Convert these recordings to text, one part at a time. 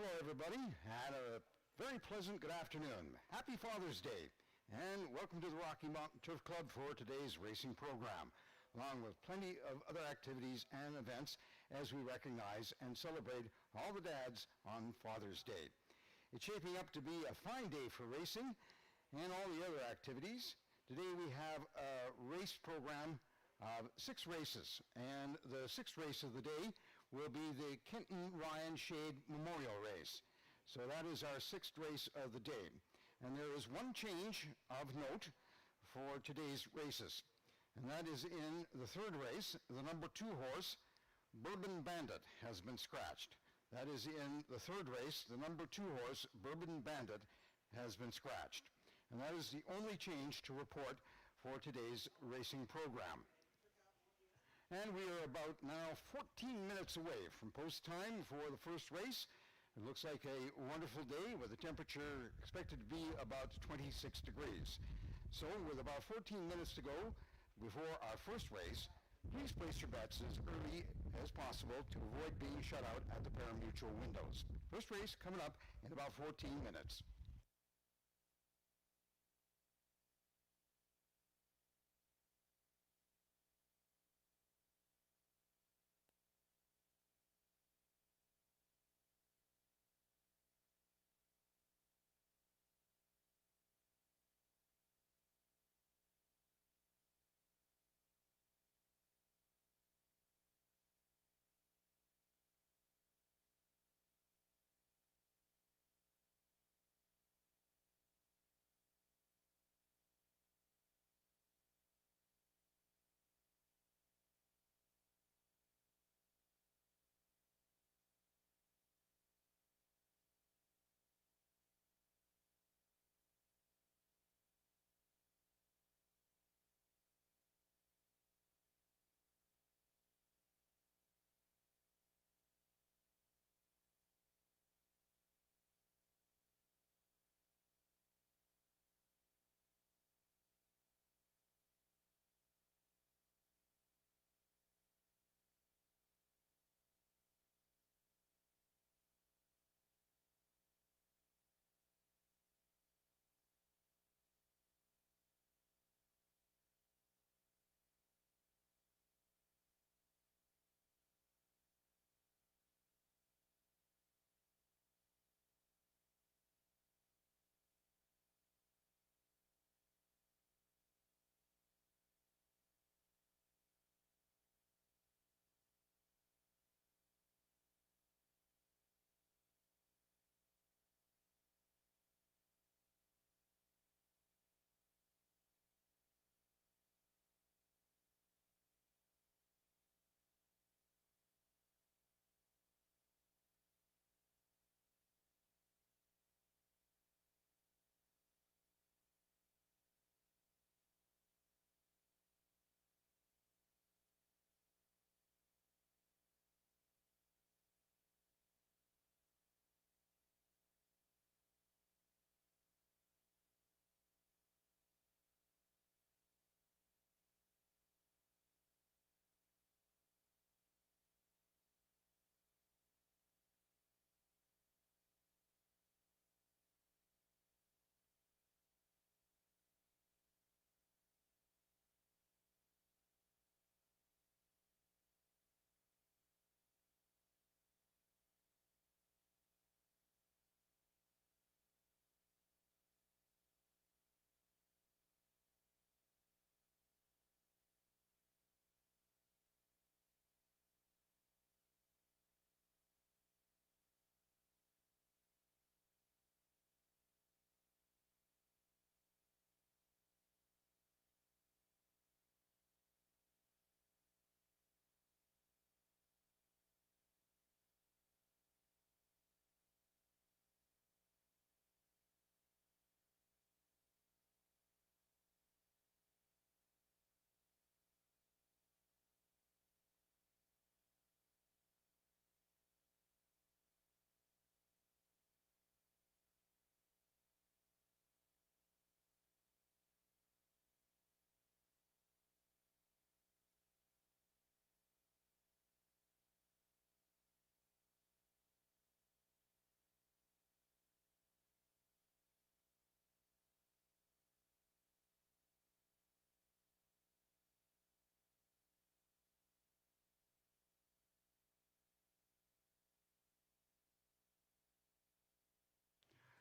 Hello, everybody, and a very pleasant good afternoon. Happy Father's Day, and welcome to the Rocky Mountain Turf Club for today's racing program, along with plenty of other activities and events as we recognize and celebrate all the dads on Father's Day. It's shaping up to be a fine day for racing and all the other activities. Today we have a race program of 6 races, and the 6th race of the day will be the Kenton Ryan Shade Memorial Race. So that is our 6th race of the day. And there is one change of note for today's races, and that is in the 3rd race, the number 2 horse, Bourbon Bandit, has been scratched. That is in the 3rd race, the number 2 horse, Bourbon Bandit, has been scratched. And that is the only change to report for today's racing program. And we are about now 14 minutes away from post time for the first race. It looks like a wonderful day with a temperature expected to be about 26 degrees. So with about 14 minutes to go before our first race, please place your bets as early as possible to avoid being shut out at the pari-mutuel windows. First race coming up in about 14 minutes.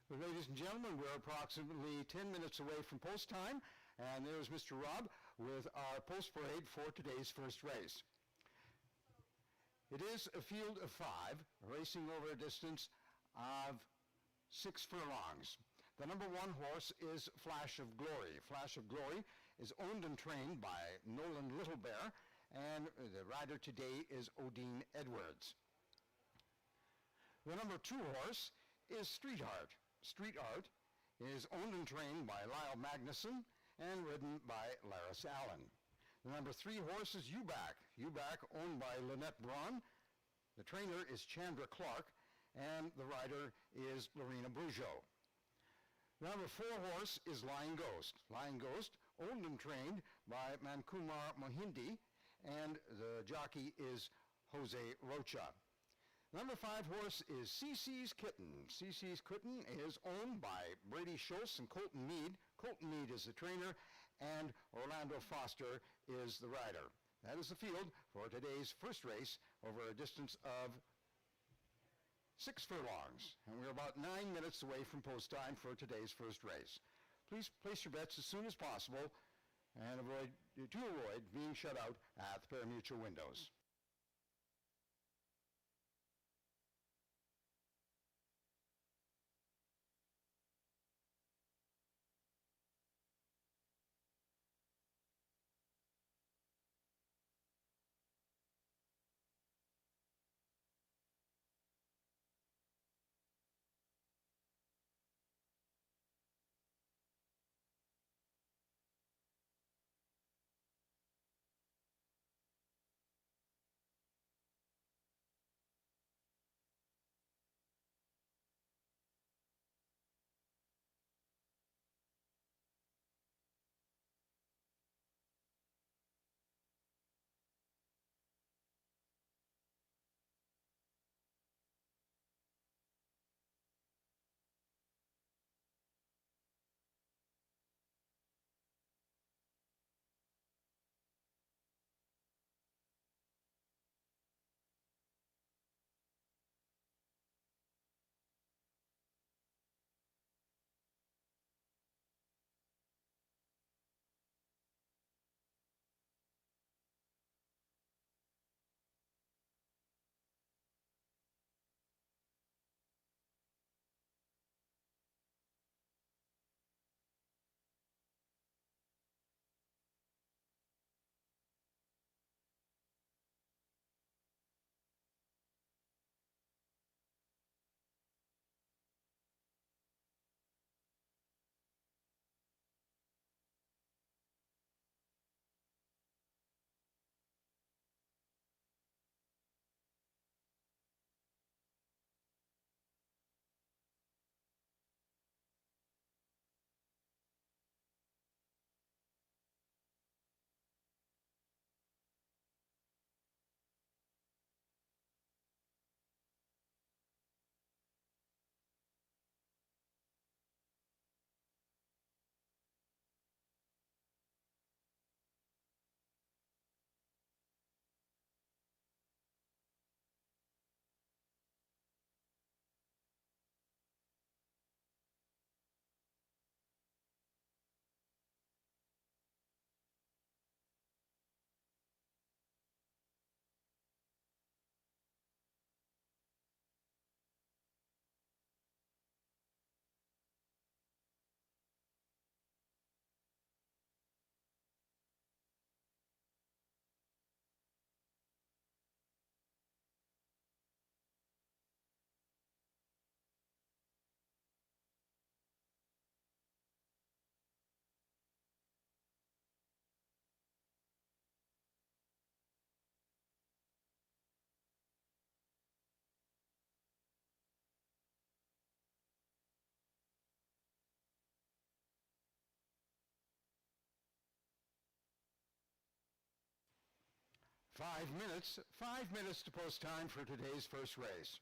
Well, ladies and gentlemen, we're approximately 10 minutes away from post time, and there's Mr. Rob with our post parade for today's first race. It is a field of 5, racing over a distance of 6 furlongs. The number 1 horse is Flash of Glory. Flash of Glory is owned and trained by Nolan Littlebear, and the rider today is Odine Edwards. The number 2 horse is Streetheart. Streetheart is owned and trained by Lyle Magnuson and ridden by Laris Allen. The number 3 horse is Uback. Uback owned by Lynette Braun. The trainer is Chandra Clark, and the rider is Lorena Bujo. The number 4 horse is Lion Ghost. Lion Ghost owned and trained by Mankumar Mohindi, and the jockey is Jose Rocha. Number 5 horse is CC's Kitten. CC's Kitten is owned by Brady Schultz and Colton Mead. Colton Mead is the trainer, and Orlando Foster is the rider. That is the field for today's first race over a distance of 6 furlongs. And we're about 9 minutes away from post time for today's first race. Please place your bets as soon as possible and avoid being shut out at the pari-mutuel windows. Five minutes to post time for today's first race.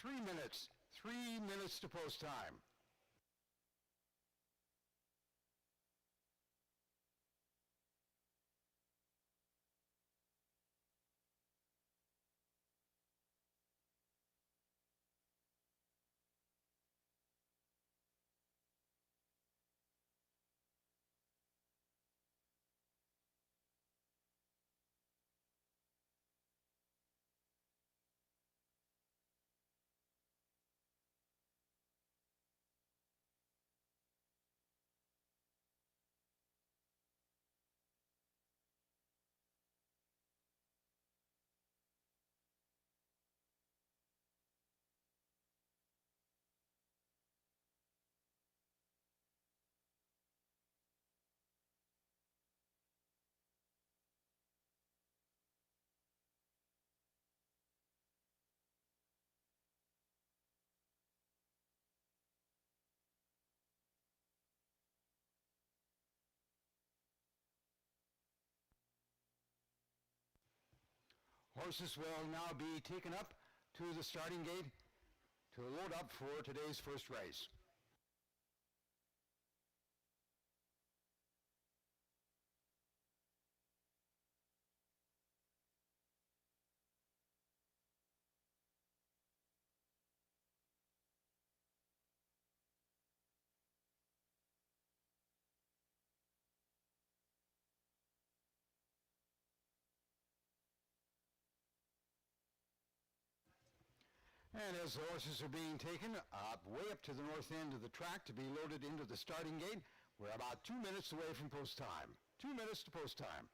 3 minutes. 3 minutes to post time. Horses will now be taken up to the starting gate to load up for today's first race. And as the horses are being taken way up to the north end of the track to be loaded into the starting gate, we're about 2 minutes away from post time. 2 minutes to post time.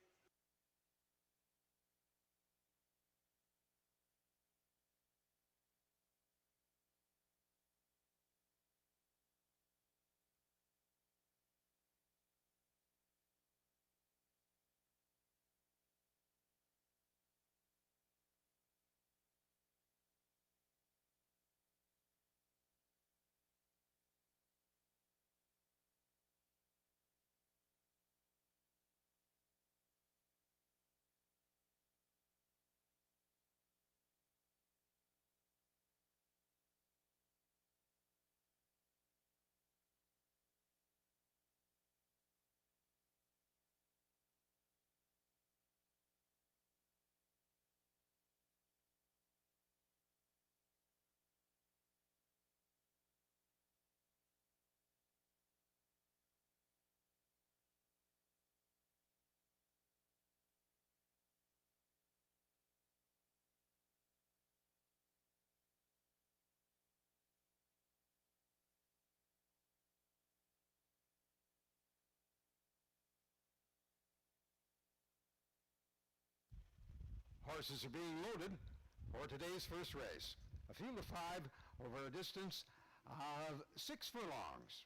Horses are being loaded for today's first race. A field of 5 over a distance of 6 furlongs.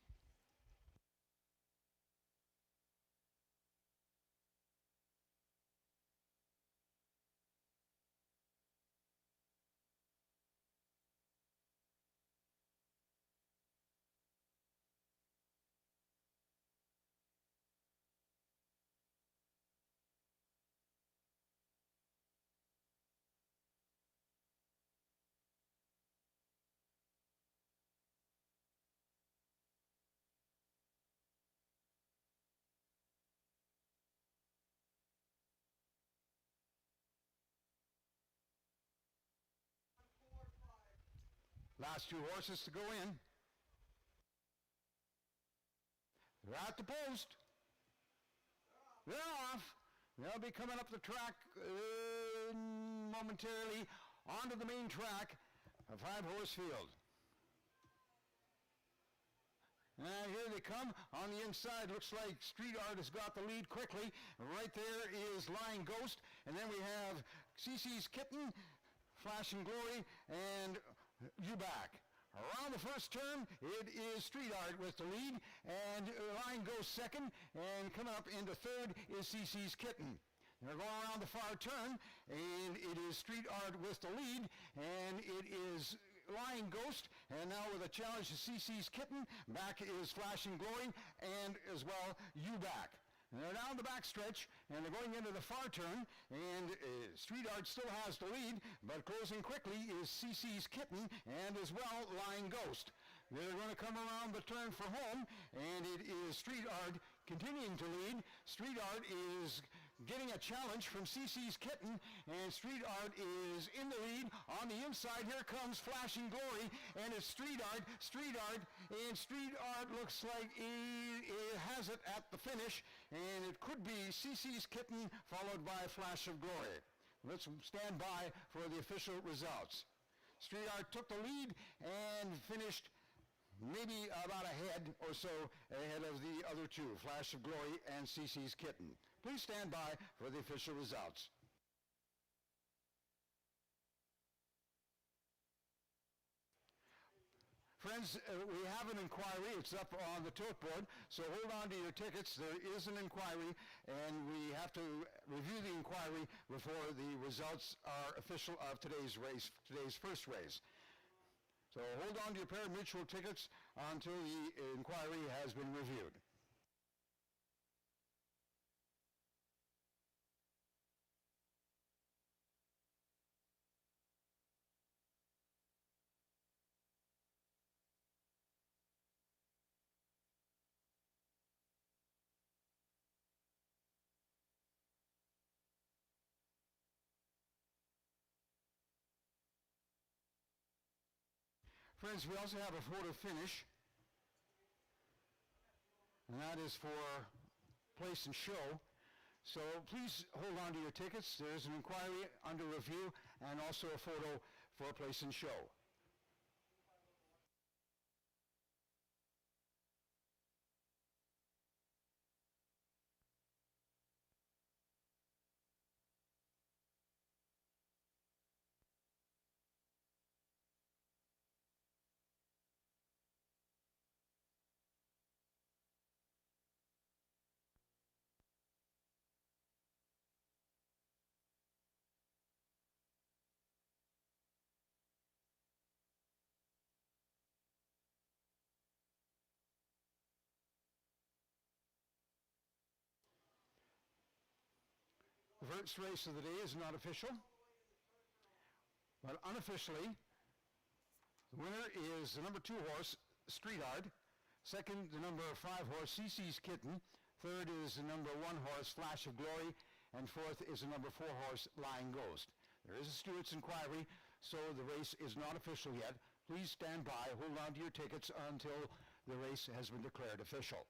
Last 2 horses to go in. They're at the post. They're off. They'll be coming up the track momentarily onto the main track, a 5-horse field. And here they come on the inside. Looks like Street Art has got the lead quickly. Right there is Lying Ghost. And then we have CC's Kitten, Flashing Glory, and You Back. Around the first turn, it is Street Art with the lead, and Line goes second, and coming up into third is CC's Kitten. They're going around the far turn, and it is Street Art with the lead, and it is Lying Ghost, and now with a challenge to CC's Kitten, back is Flashing Glory, and as well, You Back. And they're down the backstretch, and they're going into the far turn, and Street Art still has the lead, but closing quickly is CC's Kitten, and as well, Lying Ghost. They're going to come around the turn for home, and it is Street Art continuing to lead. Street Art is getting a challenge from CC's Kitten, and Street Art is in the lead. On the inside, here comes Flashing Glory, and it's Street Art, and Street Art looks like it has it at the finish, and it could be CC's Kitten followed by Flash of Glory. Let's stand by for the official results. Street Art took the lead and finished maybe about a head or so ahead of the other two, Flash of Glory and CC's Kitten. Please stand by for the official results. Friends, we have an inquiry. It's up on the tote board, so hold on to your tickets. There is an inquiry, and we have to review the inquiry before the results are official of today's race, today's first race. So hold on to your pari-mutuel tickets until the inquiry has been reviewed. Friends, we also have a photo finish, and that is for place and show. So please hold on to your tickets. There's an inquiry under review and also a photo for place and show. The first race of the day is not official, but unofficially, the winner is the number 2 horse, Street Art. Second, the number 5 horse, CC's Kitten. Third is the number 1 horse, Flash of Glory. And fourth is the number 4 horse, Lying Ghost. There is a steward's inquiry, so the race is not official yet. Please stand by, hold on to your tickets until the race has been declared official.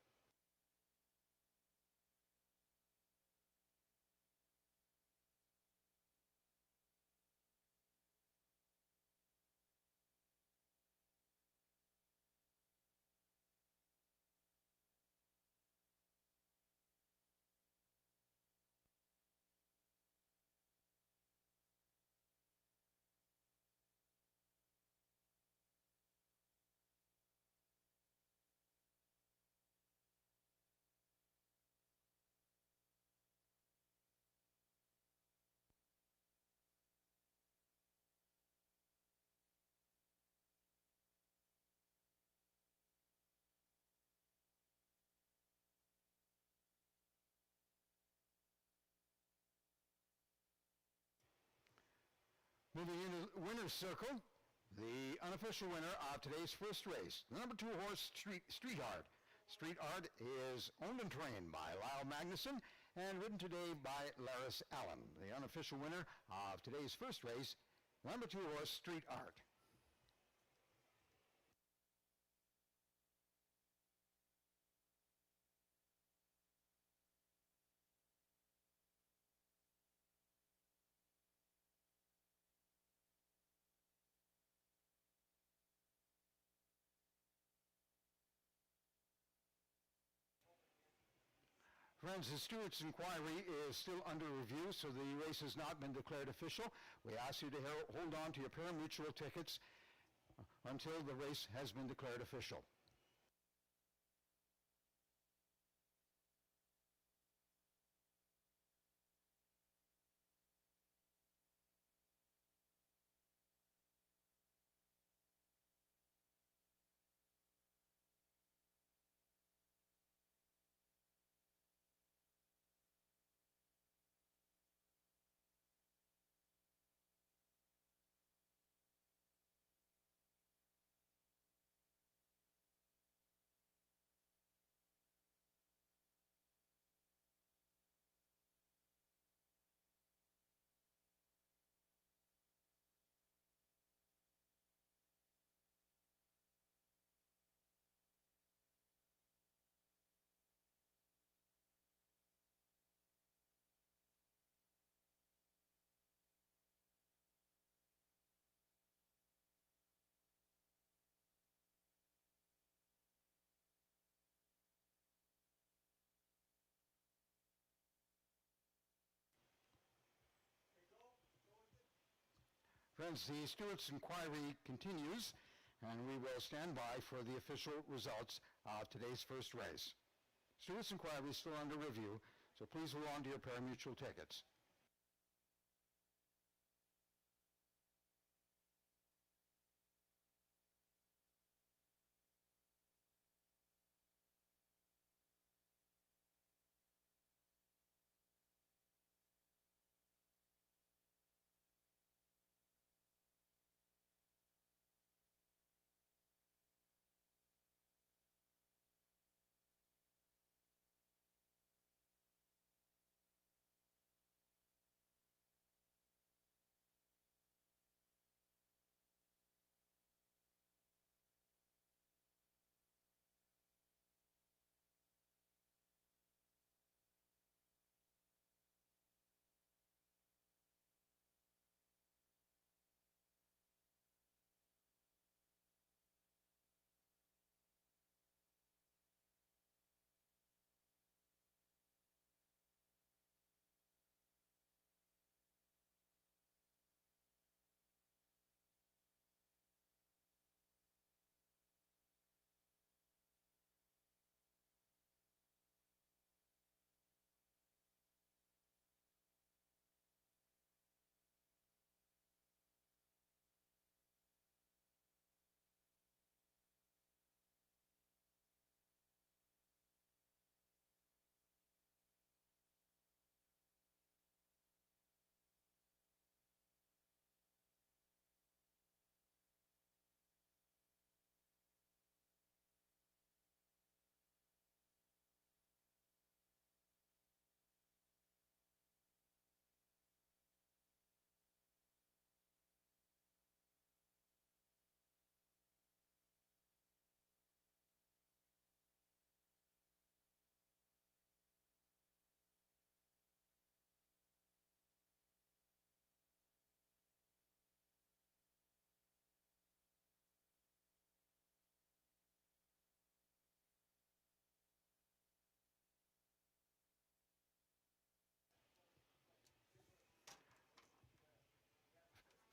Moving into the winner's circle, the unofficial winner of today's first race, the number 2 horse, Street Art. Street Art is owned and trained by Lyle Magnuson and ridden today by Laris Allen. The unofficial winner of today's first race, number 2 horse, Street Art. Friends, the Stewart's inquiry is still under review, so the race has not been declared official. We ask you to hold on to your pari-mutuel tickets until the race has been declared official. Friends, the Stewart's inquiry continues, and we will stand by for the official results of today's first race. Stewart's inquiry is still under review, so please hold on to your pari-mutuel tickets.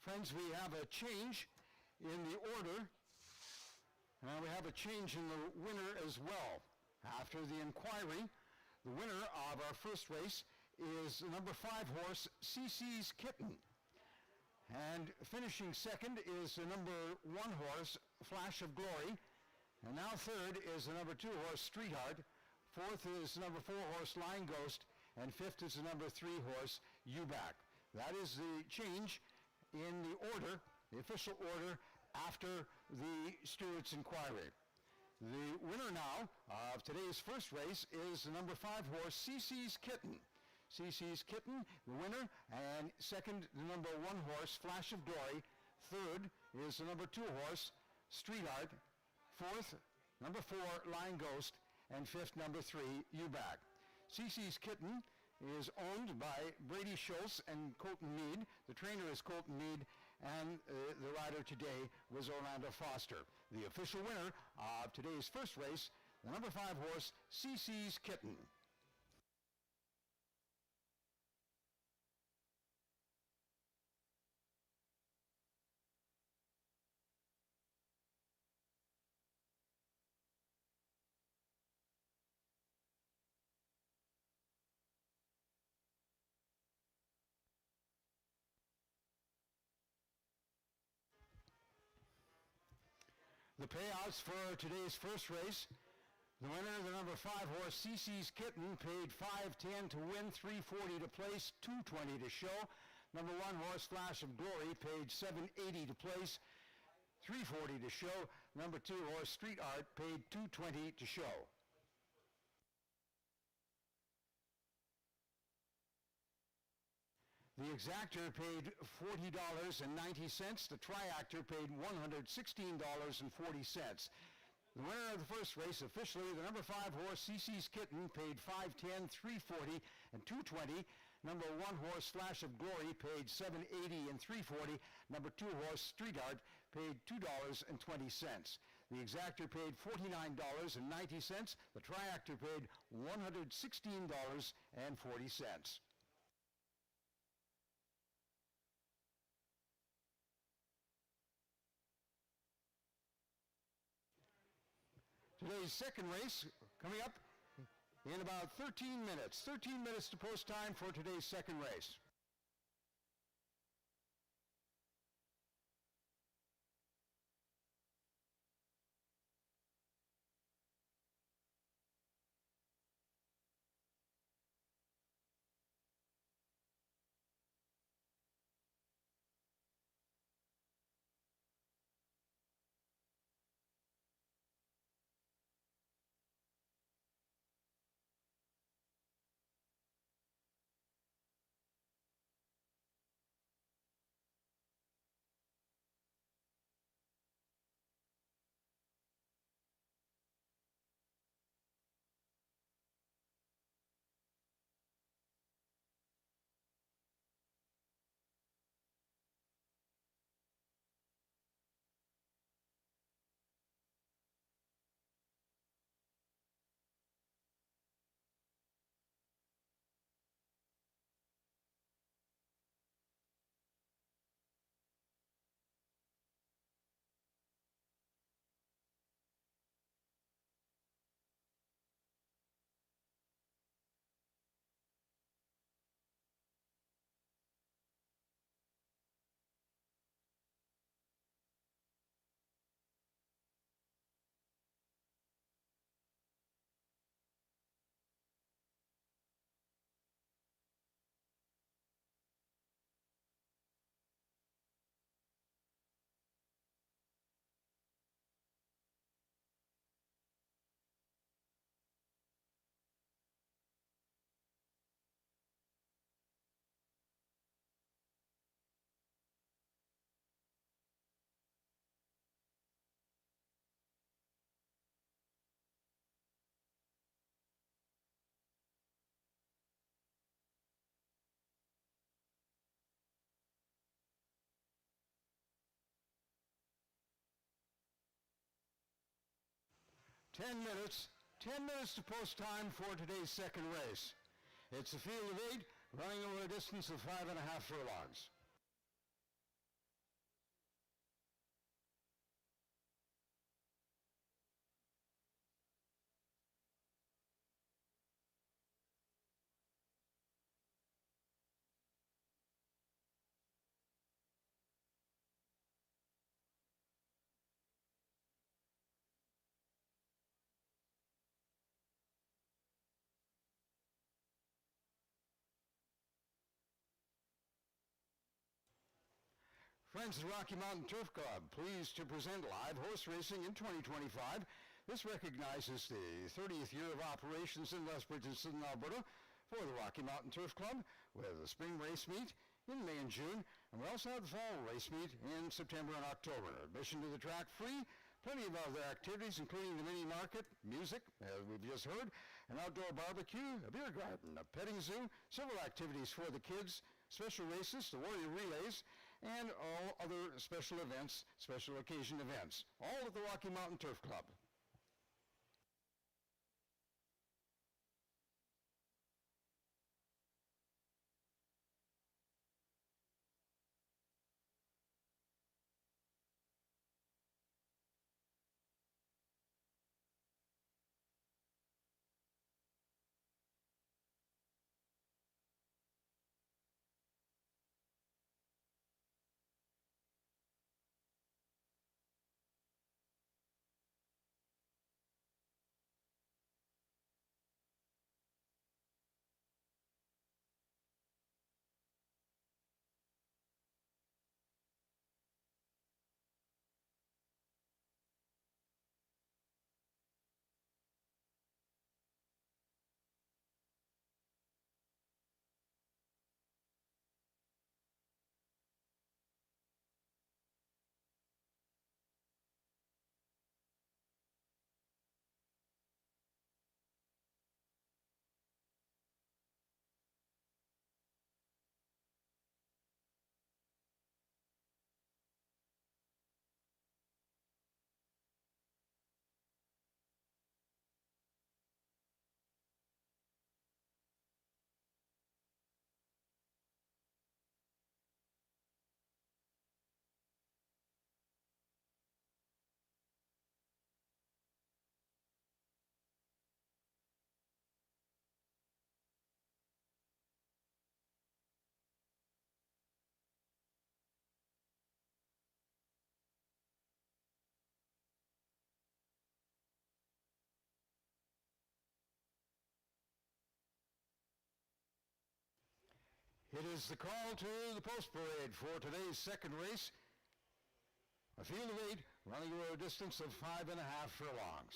Friends, we have a change in the order, and we have a change in the winner as well. After the inquiry, the winner of our first race is the number 5 horse, CC's Kitten. And finishing second is the number 1 horse, Flash of Glory. And now third is the number 2 horse, Streetheart. Fourth is the number 4 horse, Line Ghost. And fifth is the number 3 horse, U-Back. That is the change in the order, the official order, after the Stewart's inquiry. The winner now of today's first race is the number 5 horse, CC's Kitten. CC's Kitten, the winner, and second, the number 1 horse, Flash of Glory. Third is the number 2 horse, Streetheart. Fourth, number 4, Line Ghost. And fifth, number 3, U-Back. CC's Kitten is owned by Brady Schultz and Colton Mead. The trainer is Colton Mead, and the rider today was Orlando Foster. The official winner of today's first race, the number 5 horse, CC's Kitten. The payouts for today's first race, the winner, the number 5 horse, CC's Kitten, paid $5.10 to win, $3.40 to place, $2.20 to show. Number 1 horse, Flash of Glory, paid $7.80 to place, $3.40 to show. Number 2 horse, Street Art, paid $2.20 to show. The exactor paid $40.90. The triactor paid $116.40. The winner of the first race, officially, the number 5 horse, CC's Kitten, paid $5.10, $3.40, and $2.20. Number 1 horse, Flash of Glory, paid $7.80 and $3.40. Number 2 horse, Street Art, paid $2.20. The exactor paid $49.90. The triactor paid $116.40. today's second race coming up in about 13 minutes. 13 minutes to post time for today's second race. Ten minutes to post time for today's second race. It's a field of 8 running over a distance of 5.5 furlongs. Friends of the Rocky Mountain Turf Club, pleased to present live horse racing in 2025. This recognizes the 30th year of operations in West Bridgeton, Alberta for the Rocky Mountain Turf Club with a spring race meet in May and June. And we also have the fall race meet in September and October. Admission to the track free. Plenty of other activities, including the mini market, music, as we've just heard, an outdoor barbecue, a beer garden, a petting zoo, several activities for the kids, special races, the Warrior Relays, and all other special events, special occasion events, all at the Rocky Mountain Turf Club. It is the call to the post parade for today's second race, a field of 8 running over a distance of 5.5 furlongs.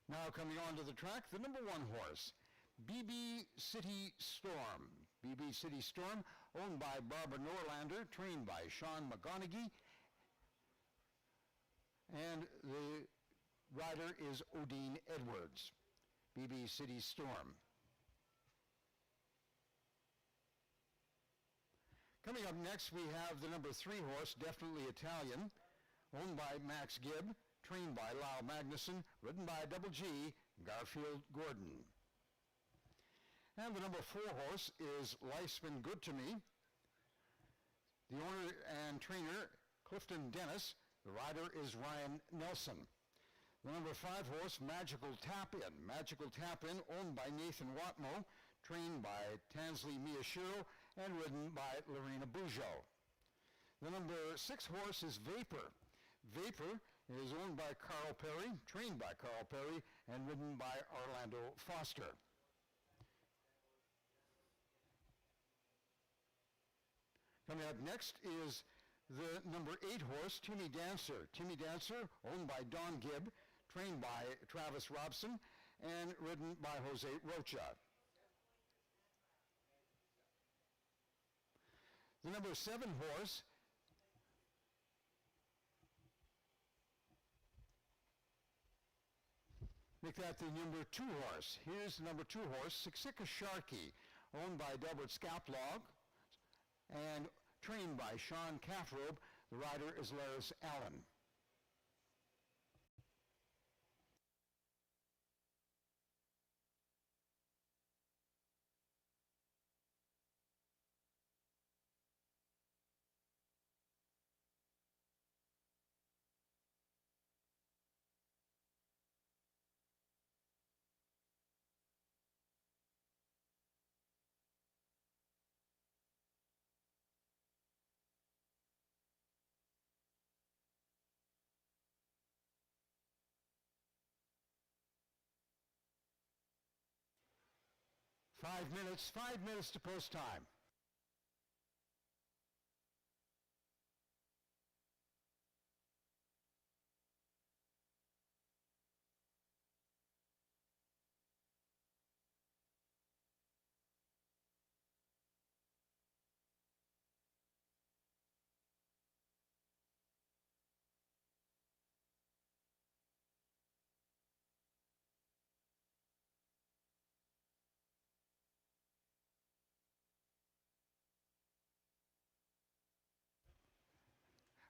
Now coming onto the track, the number 1 horse, BB City Storm. BB City Storm, owned by Barbara Norlander, trained by Sean McGonaghy, and the rider is Odine Edwards. BB City Storm. Coming up next, we have the number 3 horse, Definitely Italian, owned by Max Gibb, trained by Lyle Magnuson, ridden by Double G, Garfield Gordon. And the number 4 horse is Life's Been Good to Me. The owner and trainer, Clifton Dennis. The rider is Ryan Nelson. The number 5 horse, Magical Tap-In. Magical Tap-In, owned by Nathan Watmo, trained by Tansley Miyashiro, and ridden by Lorena Bujo. The number 6 horse is Vapor. Vapor is owned by Carl Perry, trained by Carl Perry, and ridden by Orlando Foster. Coming up next is the number 8 horse, Timmy Dancer. Timmy Dancer, owned by Don Gibb, trained by Travis Robson, and ridden by Jose Rocha. The number 7 horse, make that the number 2 horse. Here's the number 2 horse, Siksika Sharkey, owned by Delbert Skaplog, and trained by Sean Caffrobe. The rider is Laris Allen. Five minutes to post time.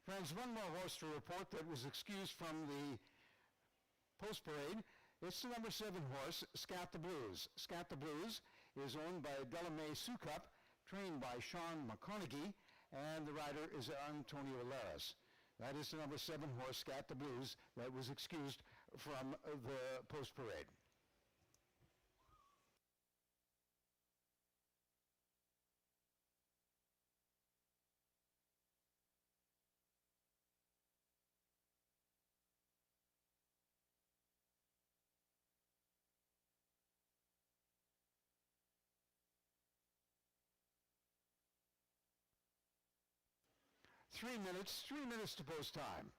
Friends, one more horse to report that was excused from the post parade. It's the number 7 horse, Scat the Blues. Scat the Blues is owned by Delamay Sukup, trained by Sean McConaughey, and the rider is Antonio Laris. That is the number 7 horse, Scat the Blues, that was excused from the post parade. Three minutes to post time.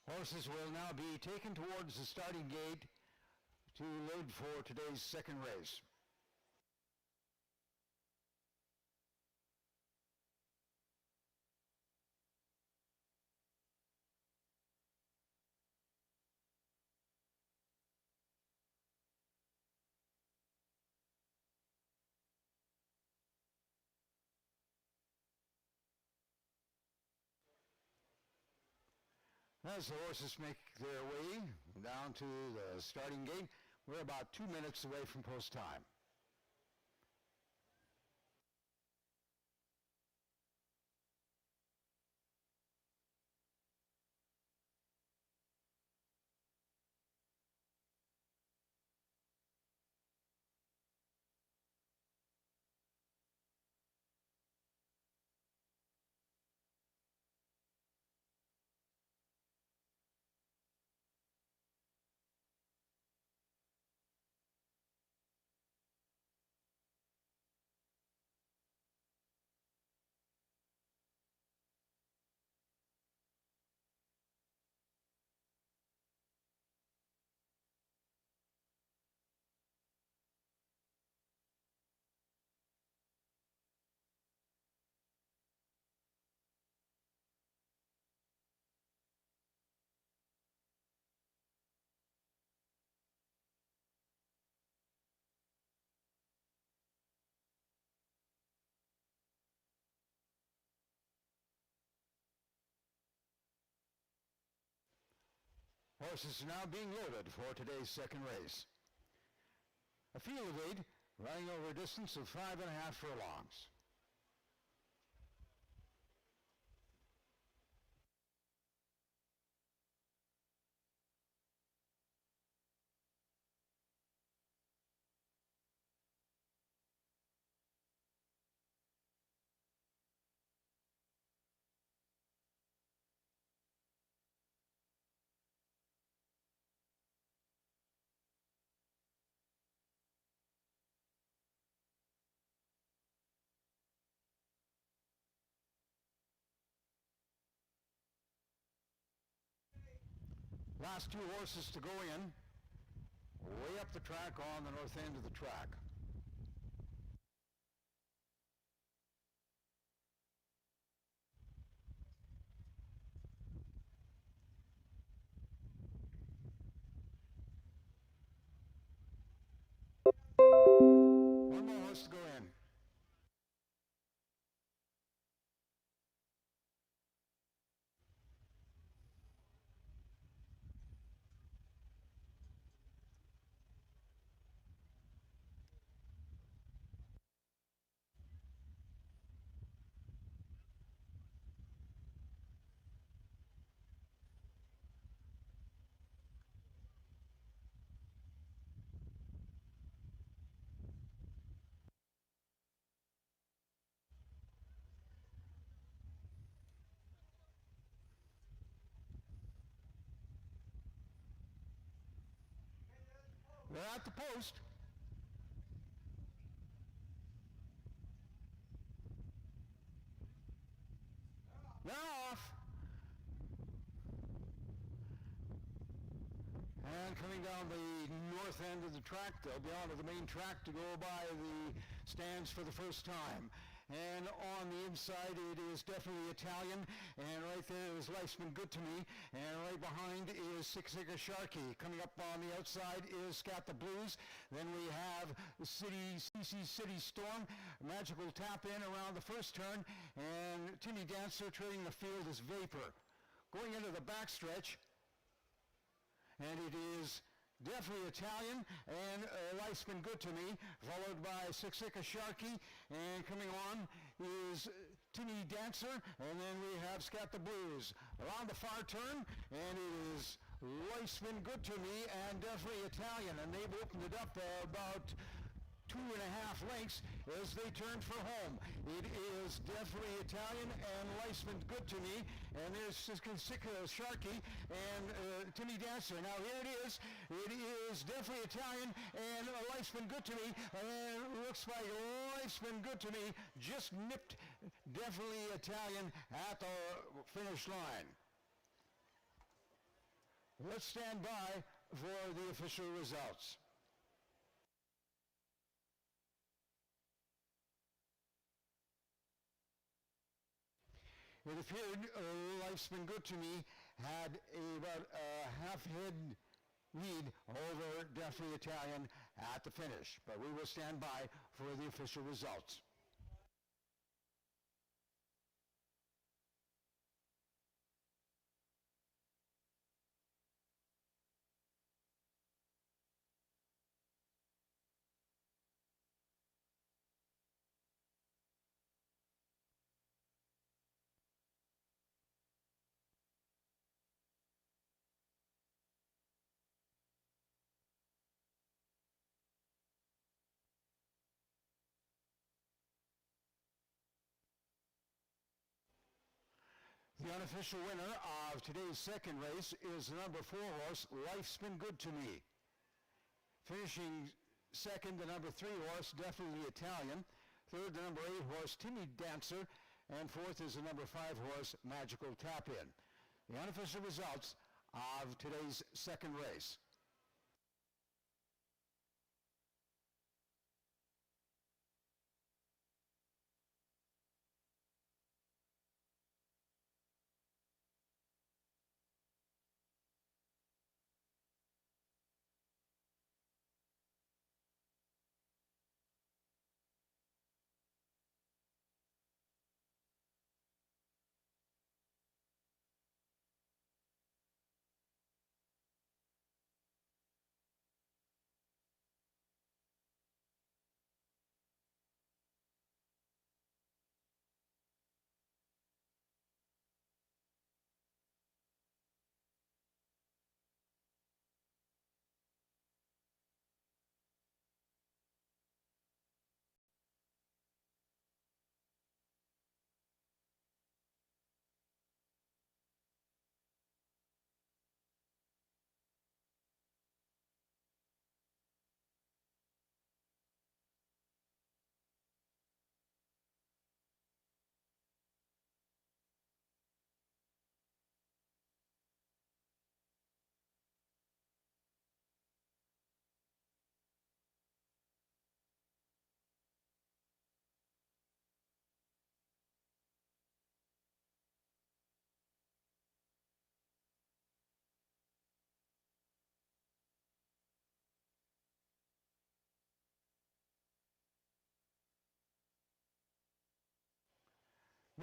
Horses will now be taken towards the starting gate to load for today's second race. As the horses make their way down to the starting gate, we're about 2 minutes away from post time. Horses are now being loaded for today's second race. A field of 8 running over a distance of 5.5 furlongs. Last 2 horses to go in, way up the track on the north end of the track. One more horse to go in. They're at the post. They're off. And coming down the north end of the track, they'll be onto the main track to go by the stands for the first time. And on the inside, it is definitely Italian. And right there is Life's Been Good to Me. And right behind is Six Sigma Sharky. Coming up on the outside is Scat the Blues. Then we have CC City Storm. Magical Tap In around the first turn. And Timmy Dancer trading the field is Vapor. Going into the backstretch. And it is definitely Italian, and Life's Been Good to Me, followed by Six Sigma Sharky, and coming on is Timmy Dancer, and then we have Scat the Blues. Around the far turn, and it is Life's Been Good to Me, and definitely Italian, and they've opened it up about 2.5 lengths as they turn for home. It is definitely Italian, and Life's Been Good to Me, and there's Sharky and Timmy Dancer. Now here it is. It is definitely Italian, and Life's Been Good to Me, and it looks like Life's Been Good to Me just nipped definitely Italian at the finish line. Let's stand by for the official results. It appeared Life's Been Good to Me had about a half-head lead over Definitely Italian at the finish, but we will stand by for the official results. The unofficial winner of today's second race is the number 4 horse, Life's Been Good to Me. Finishing second, the number 3 horse, Definitely Italian. Third, the number 8 horse, Timmy Dancer. And fourth is the number 5 horse, Magical Tap In. The unofficial results of today's second race.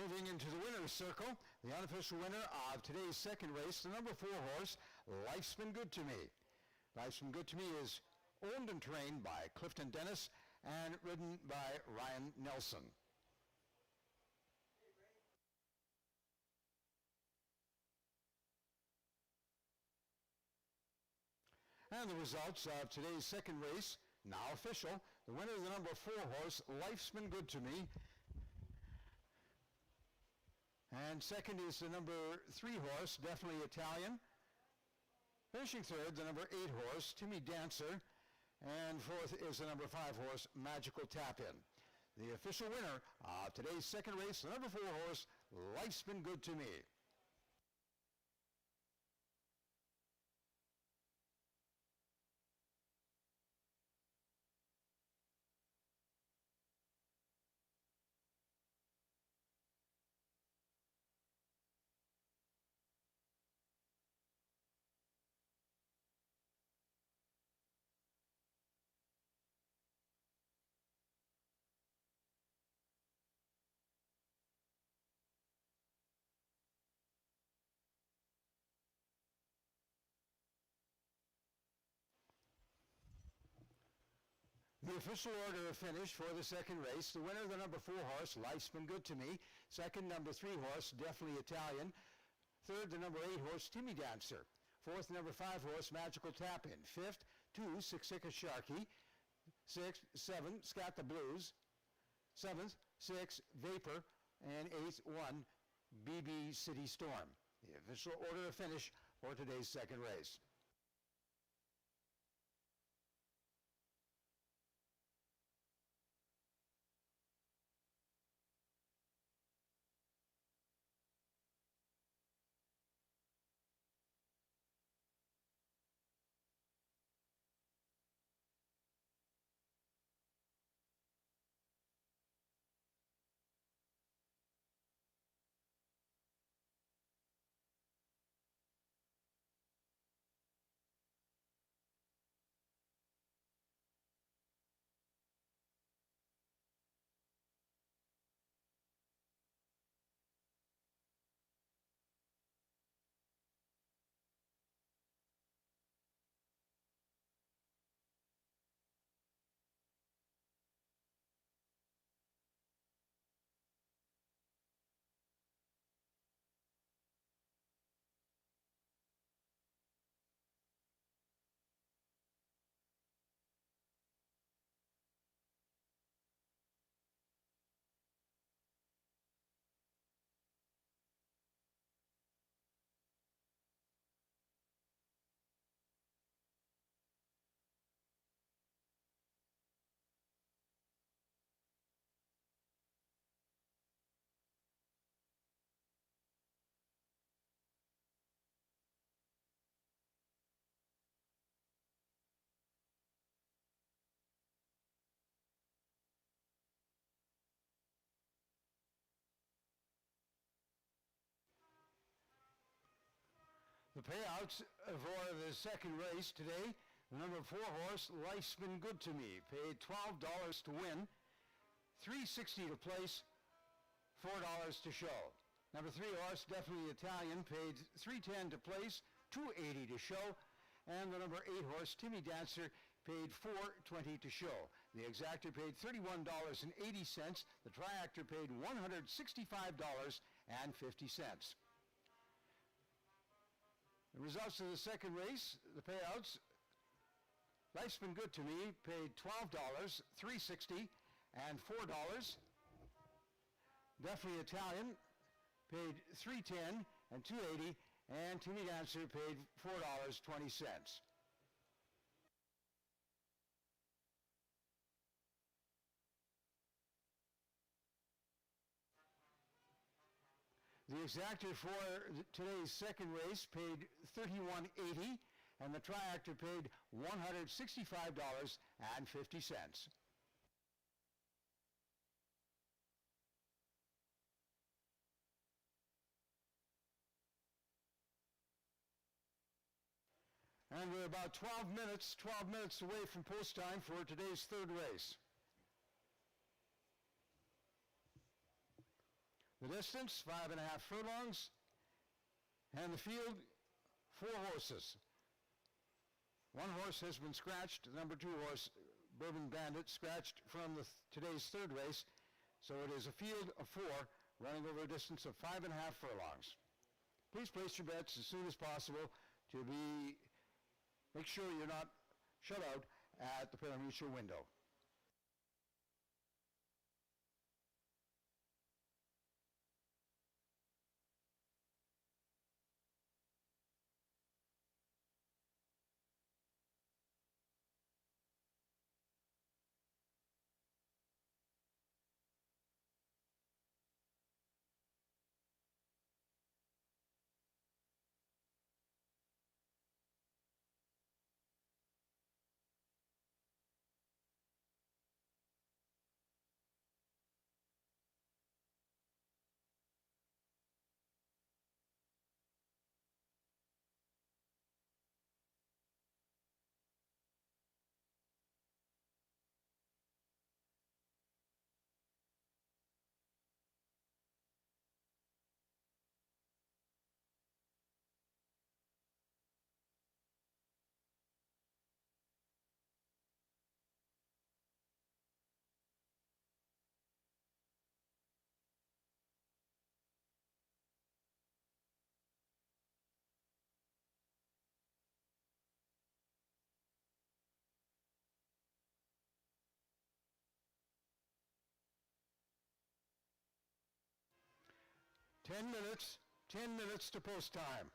Moving into the winner's circle, the unofficial winner of today's second race, the number 4 horse, Life's Been Good to Me. Life's Been Good to Me is owned and trained by Clifton Dennis and ridden by Ryan Nelson. And the results of today's second race, now official. The winner of the number 4 horse, Life's Been Good to Me. And second is the number 3 horse, Definitely Italian. Finishing third, the number 8 horse, Timmy Dancer. And fourth is the number 5 horse, Magical Tap In. The official winner of today's second race, the number 4 horse, Life's Been Good to Me. The official order of finish for the second race, the winner, the number 4 horse, Life's Been Good to Me. Second, number 3 horse, Definitely Italian. Third, the number 8 horse, Timmy Dancer. Fourth, number 5 horse, Magical Tap In. Fifth, 2, Siksika Sharkey. Sixth, 7, Scat the Blues. Seventh, 6, Vapor. And eighth, 1, BB City Storm. The official order of finish for today's second race. The payouts for the second race today, the number 4 horse, Life's Been Good to Me, paid $12 to win, $3.60 to place, $4 to show. Number 3 horse, Definitely Italian, paid $3.10 to place, $2.80 to show. And the number 8 horse, Timmy Dancer, paid $4.20 to show. The exactor paid $31.80. The triactor paid $165.50. The results of the second race, the payouts, Life's Been Good to Me, paid $12, $3.60, and $4. Definitely Italian paid $3.10 and $2.80, and Timmy Dancer paid $4.20. The exactor for today's second race paid $31.80, and the triactor paid $165.50. And we're about 12 minutes away from post time for today's third race. The distance, 5.5 furlongs, and the field, 4 horses. 1 horse has been scratched, the number 2 horse, Bourbon Bandit, scratched from today's third race, so it is a field of 4 running over a distance of 5.5 furlongs. Please place your bets as soon as possible to make sure you're not shut out at the pari-mutuel window. Ten minutes to post time.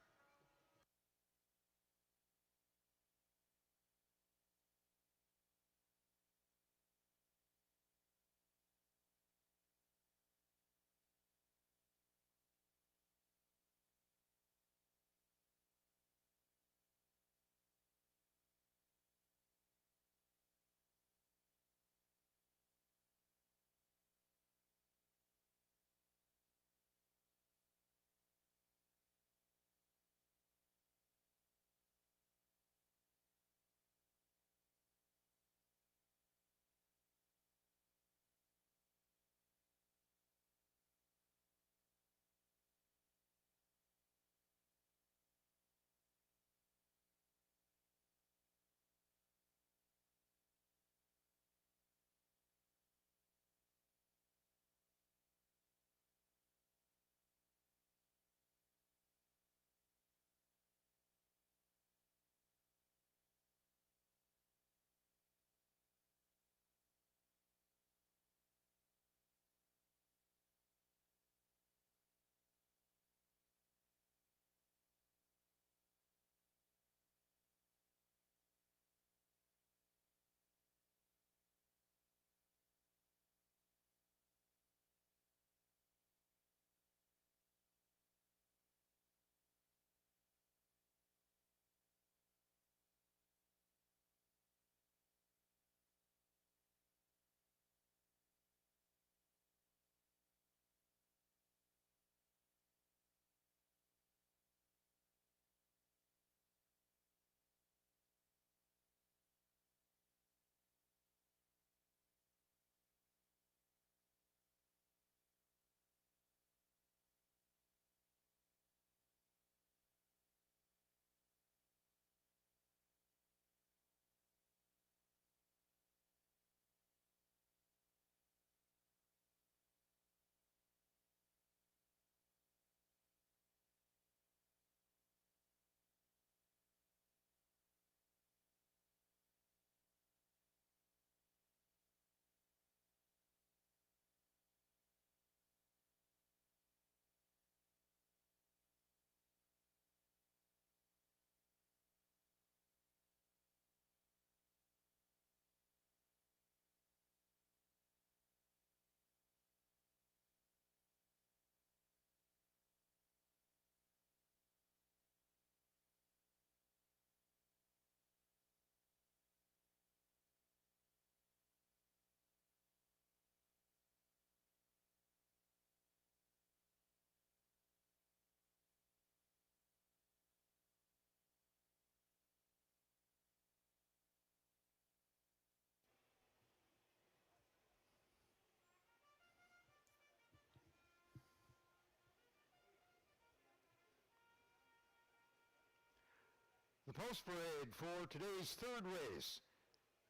The post parade for today's third race.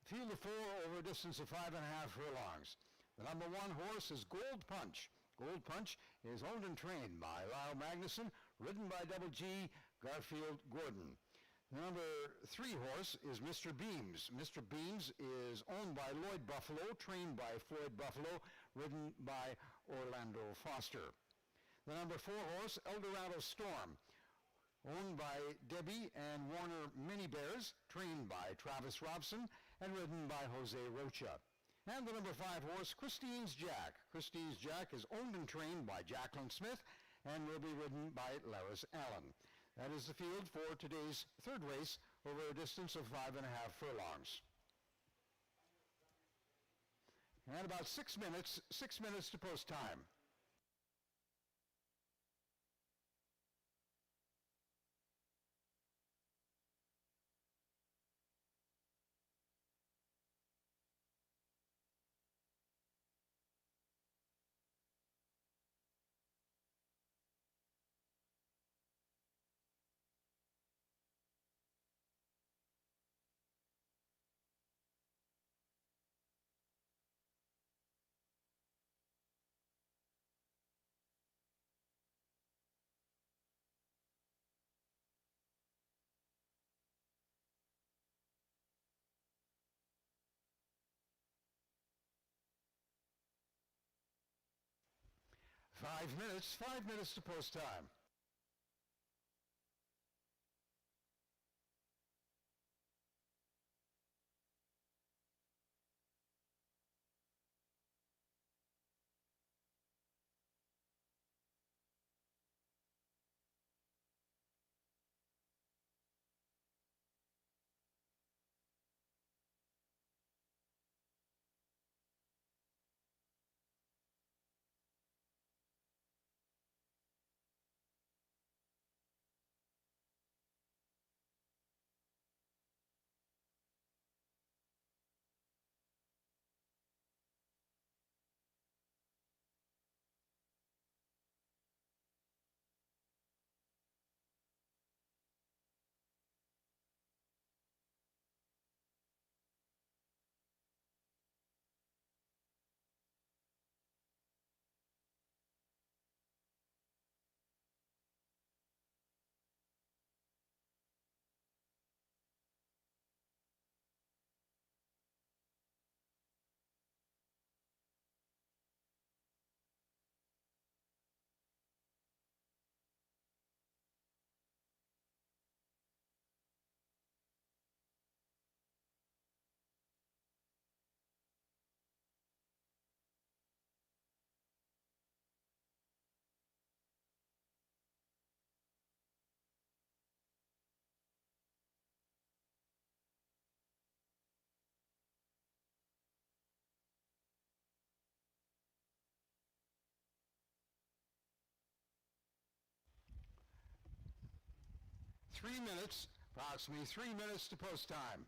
Field of four over a distance of 5.5 furlongs. The number one horse is Gold Punch. Gold Punch is owned and trained by Lyle Magnuson, ridden by Double G Garfield Gordon. The number three horse is Mr. Beams. Mr. Beams is owned by Lloyd Buffalo, trained by Floyd Buffalo, ridden by Orlando Foster. The number four horse, Eldorado Storm, owned by Debbie and Warner Mini Bears, trained by Travis Robson, and ridden by Jose Rocha. And the number five horse, Christine's Jack. Christine's Jack is owned and trained by Jacqueline Smith and will be ridden by Laris Allen. That is the field for today's third race over a distance of 5.5 furlongs. And about 6 minutes to post time. Five minutes to post time. Approximately 3 minutes to post time.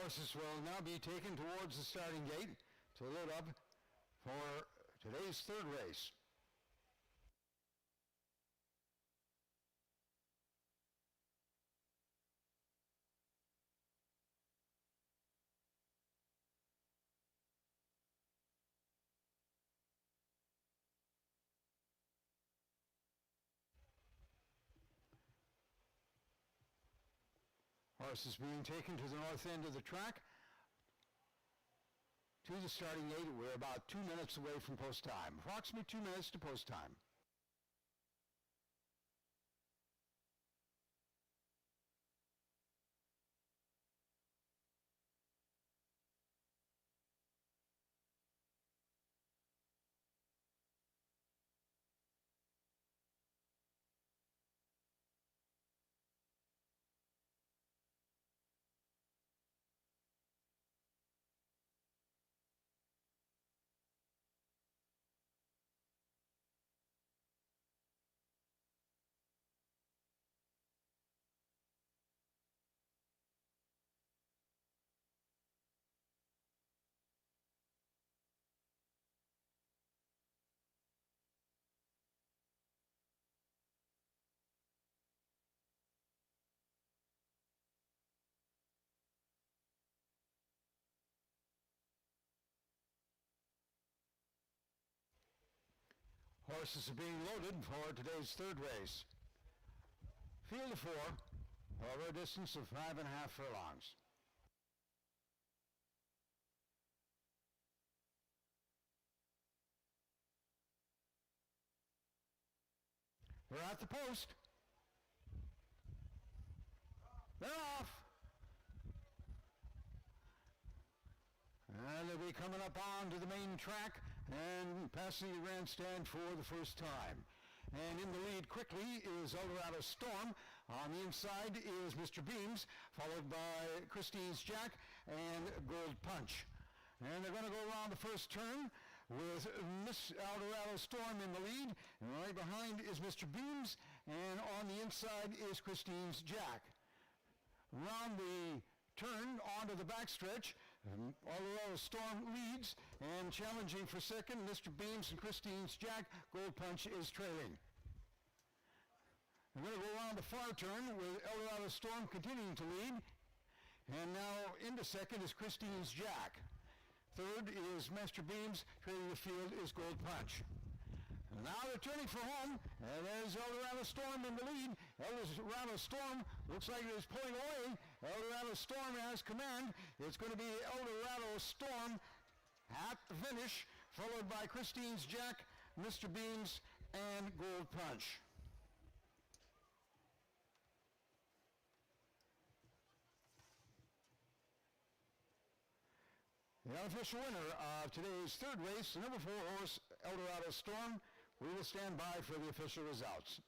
Horses will now be taken towards the starting gate to load up for today's third race. Horses being taken to the north end of the track to the starting gate. We're about 2 minutes away from post time, approximately 2 minutes to post time. Horses are being loaded for today's third race. Field of 4, over a distance of 5.5 furlongs. They're at the post. They're off. And they'll be coming up onto the main track and passing the grandstand for the first time. And in the lead quickly is Eldorado Storm. On the inside is Mr. Beams, followed by Christine's Jack and Gold Punch. And they're going to go around the first turn with Miss Eldorado Storm in the lead. And right behind is Mr. Beams. And on the inside is Christine's Jack. Around the turn onto the backstretch, Eldorado Storm leads, and challenging for second, Mr. Beams and Christine's Jack. Gold Punch is trailing. We're going to go around the far turn with Eldorado Storm continuing to lead. And now into second is Christine's Jack. Third is Mr. Beams. Trailing the field is Gold Punch. And now they're turning for home, and there's Eldorado Storm in the lead. Eldorado Storm looks like it is pulling away. Eldorado Storm has command. It's going to be Eldorado Storm at the finish, followed by Christine's Jack, Mr. Beams, and Gold Punch. The unofficial winner of today's third race, the number 4 horse, Eldorado Storm. We will stand by for the official results.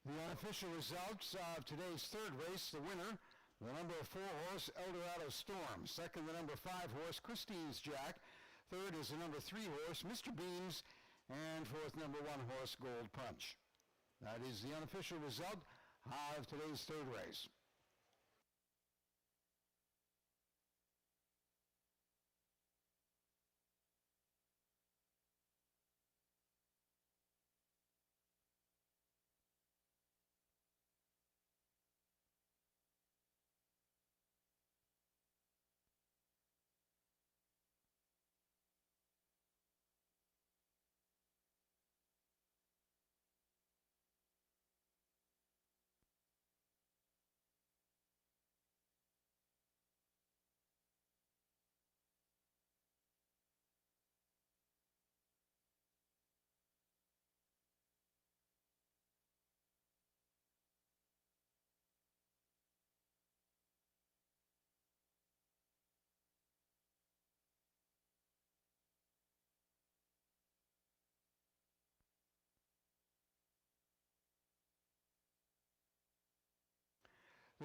The unofficial results of today's third race, the winner, the number 4 horse, Eldorado Storm. Second, the number 5 horse, Christine's Jack. Third is the number 3 horse, Mr. Beams. And fourth, number 1 horse, Gold Punch. That is the unofficial result of today's third race.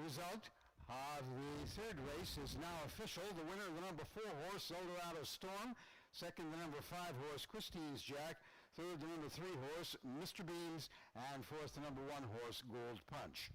The result of the third race is now official. The winner, the number 4 horse, Eldorado Storm. Second, the number 5 horse, Christine's Jack. Third, the number 3 horse, Mr. Beans. And fourth, the number 1 horse, Gold Punch.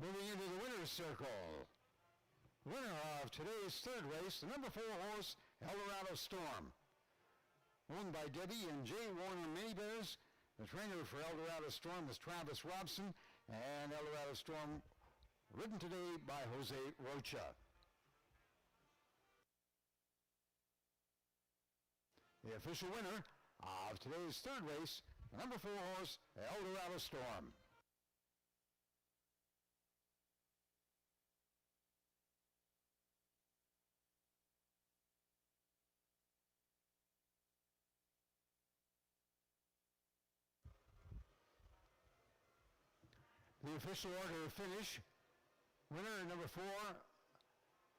Moving into the winner's circle. Winner of today's third race, the number 4 horse, Eldorado Storm. Owned by Debbie and Jay Warner Mini Bears. The trainer for Eldorado Storm is Travis Robson, and Eldorado Storm ridden today by Jose Rocha. The official winner of today's third race, the number 4 horse, Eldorado Storm. The official order of finish, winner number 4,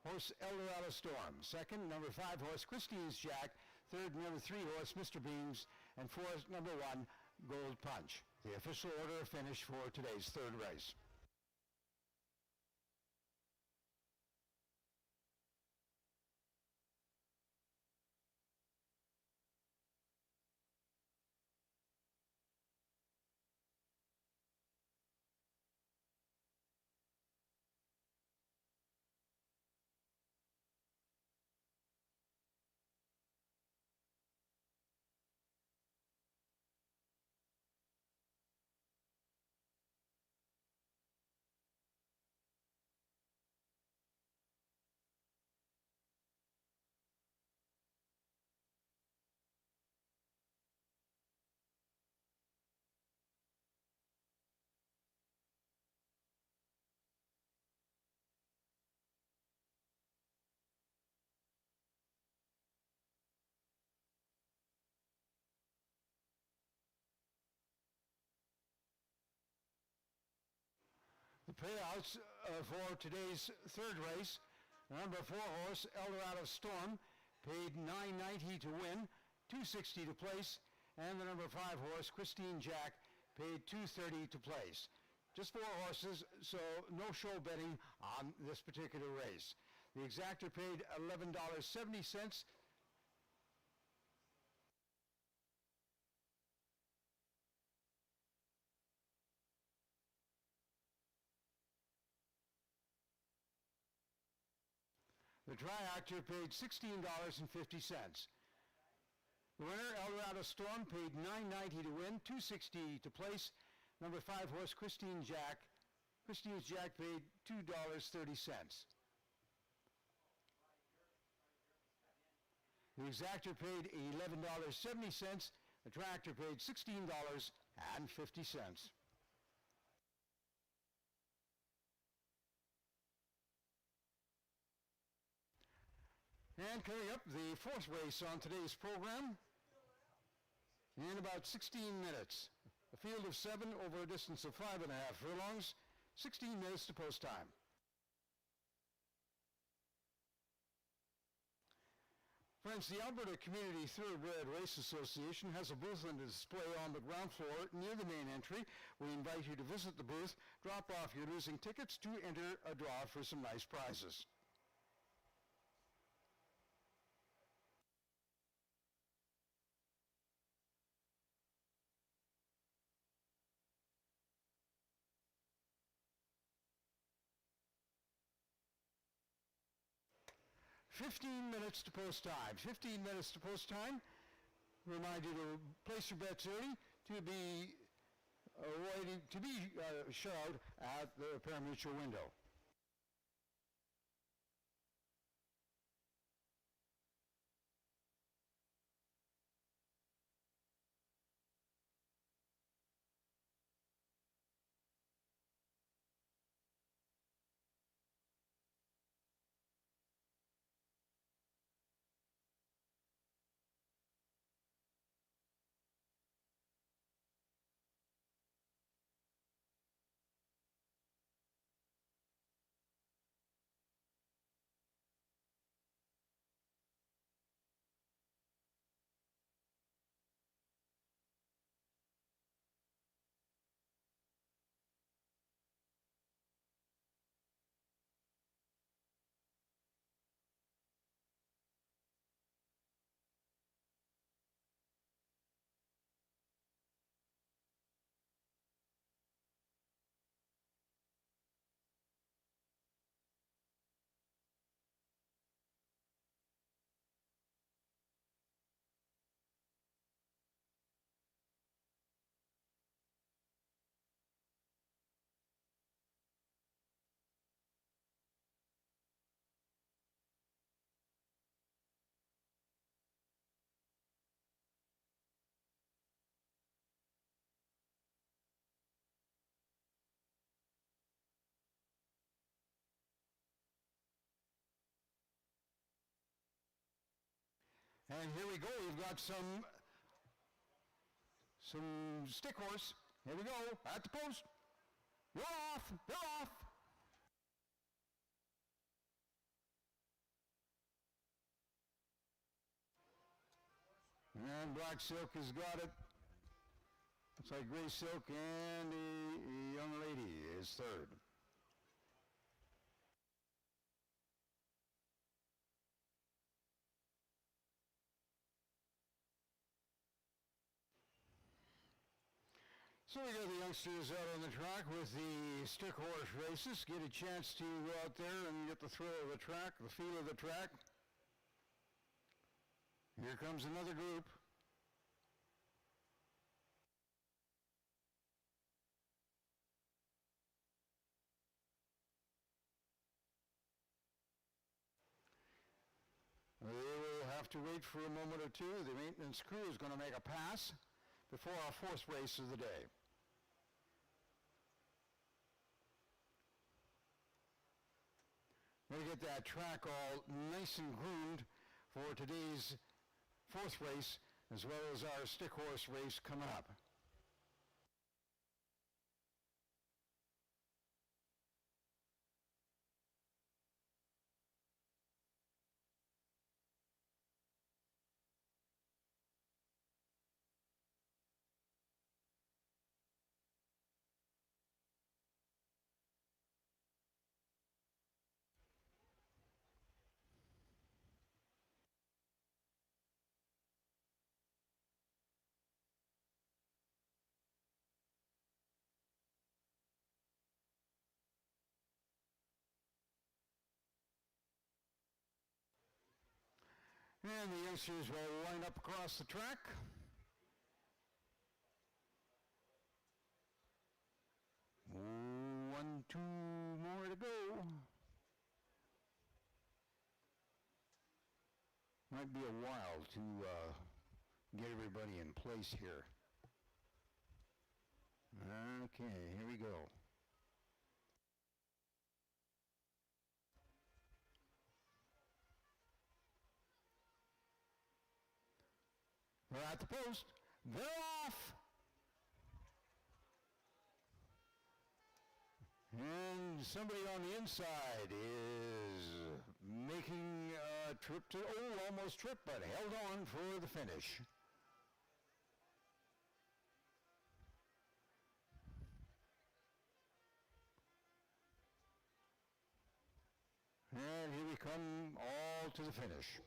horse Eldorado Storm. Second, number 5 horse Christine's Jack. Third, number 3 horse Mr. Beans. And fourth, number 1, Gold Punch. The official order of finish for today's third race. The payouts for today's third race, number 4 horse Eldorado Storm paid $9.90 to win, $2.60 to place, and the number 5 horse Christine Jack paid $2.30 to place. Just 4 horses, so no show betting on this particular race. The exactor paid $11.70. The triactor paid $16.50. The winner, Eldorado Storm, paid $9.90 to win, $2.60 to place. Number 5 horse Christine's Jack paid $2.30. The exactor paid $11.70. The tractor paid $16.50. And coming up, the fourth race on today's program in about 16 minutes. A field of 7 over a distance of 5.5 furlongs, 16 minutes to post time. Friends, the Alberta Community Thoroughbred Race Association has a booth and a display on the ground floor near the main entry. We invite you to visit the booth, drop off your losing tickets to enter a draw for some nice prizes. Fifteen minutes to post time. 15 minutes to post time. Remind you to place your bets early to be showed at the pari-mutuel window. And here we go. We've got some stick horse. Here we go. At the post. You're off. They're off. And Black Silk has got it. Looks like Gray Silk and a young lady is third. So we got the youngsters out on the track with the stick horse races. Get a chance to go out there and get the thrill of the track, the feel of the track. Here comes another group. They will have to wait for a moment or two. The maintenance crew is going to make a pass before our fourth race of the day. We're going to get that track all nice and groomed for today's fourth race, as well as our stick horse race coming up. And the youngsters will line up across the track. One, two more to go. Might be a while to get everybody in place here. Okay, here we go. They're at the post. They're off. And somebody on the inside is making a trip to, almost trip, but held on for the finish. And here we come all to the finish.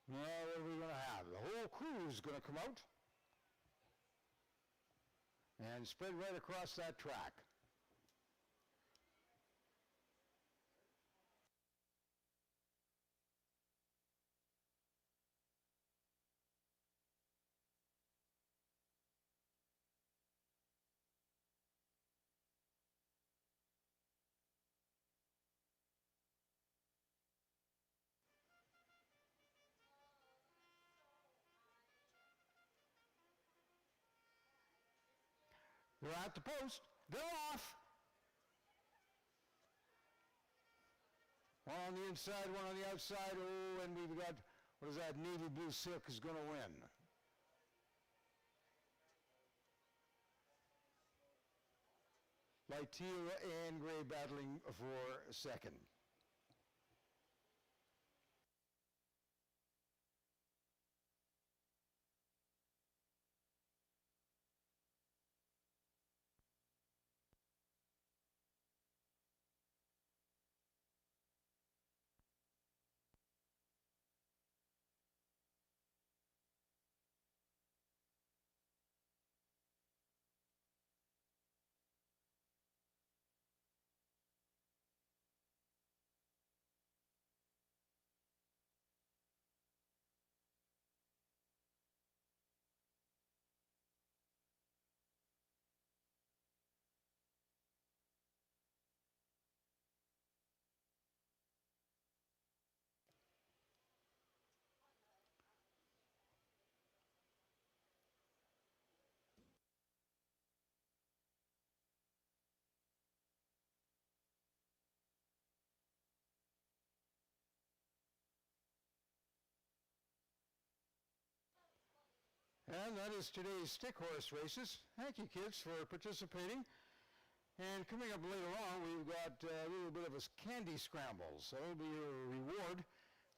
Now, what are we going to have? The whole crew is going to come out and spread right across that track. They're at the post. They're off. One on the inside, one on the outside. Oh, and we've got, what is that, Navy Blue Silk is going to win. Light teal and gray battling for second. And that is today's stick horse races. Thank you, kids, for participating. And coming up later on, we've got a little bit of a candy scramble. So it'll be a reward.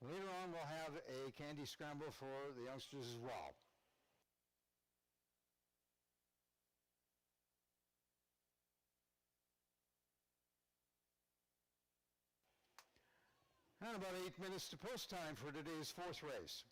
Later on, we'll have a candy scramble for the youngsters as well. And about 8 minutes to post time for today's fourth race.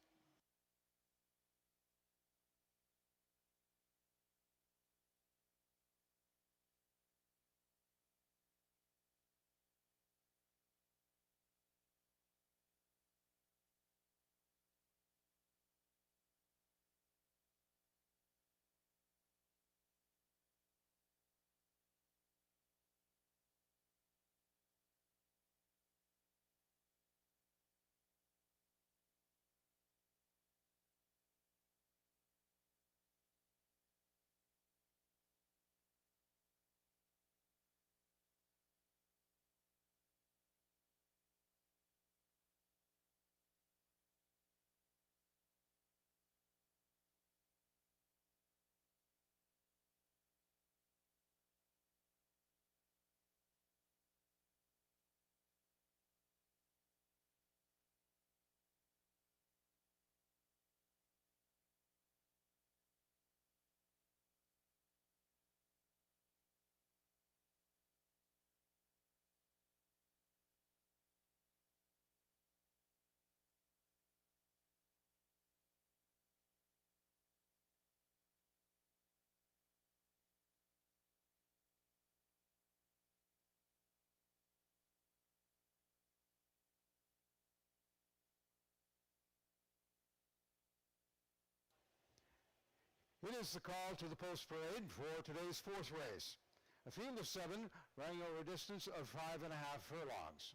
It is the call to the post parade for today's fourth race. A field of 7 running over a distance of 5.5 furlongs.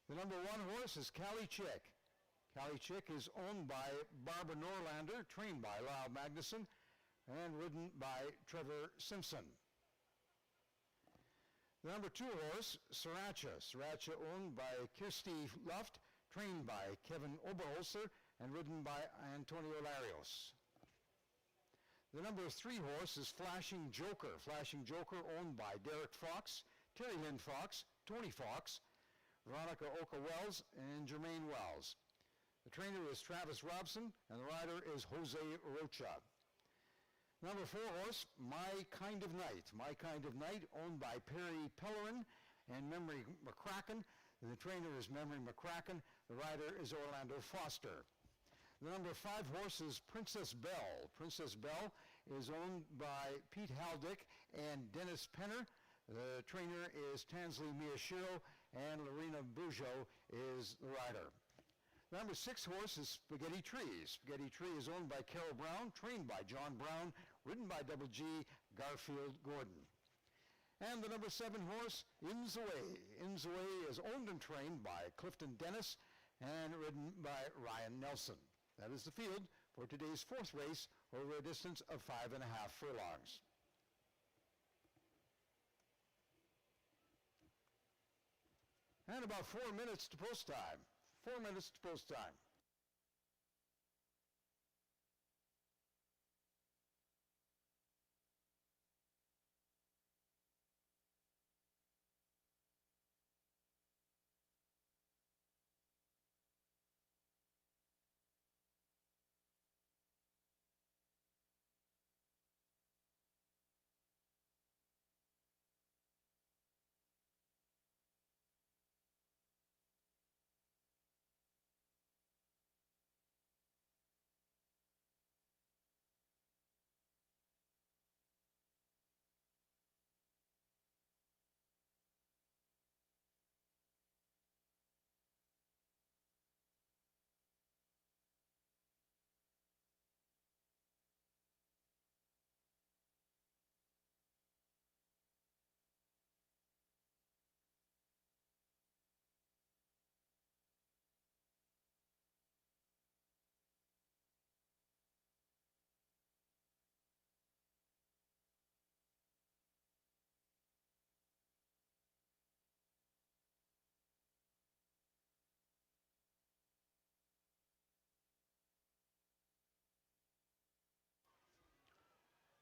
The number 1 horse is Cali Chick. Cali Chick is owned by Barbara Norlander, trained by Lyle Magnuson, and ridden by Trevor Simpson. The number 2 horse, Sriracha. Sriracha owned by Kirsty Luft, trained by Kevin Oberholzer, and ridden by Antonio Larios. The number 3 horse is Flashing Joker. Flashing Joker owned by Derek Fox, Terry Lynn Fox, Tony Fox, Veronica Oka Wells, and Jermaine Wells. The trainer is Travis Robson, and the rider is Jose Rocha. Number 4 horse, My Kind of Night. My Kind of Night, owned by Perry Pellerin and Memory McCracken. And the trainer is Memory McCracken. The rider is Orlando Foster. The number 5 horse is Princess Belle. Princess Belle is owned by Pete Haldick and Dennis Penner. The trainer is Tansley Miyashiro, and Lorena Bujo is the rider. The number 6 horse is Spaghetti Tree. Spaghetti Tree is owned by Carol Brown, trained by John Brown, ridden by Double G Garfield Gordon. And the number 7 horse, In's Away. In's Away is owned and trained by Clifton Dennis and ridden by Ryan Nelson. That is the field for today's fourth race over a distance of 5.5 furlongs. And about 4 minutes to post time. 4 minutes to post time.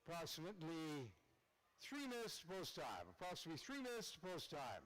approximately 3 minutes to post time. Approximately 3 minutes to post time.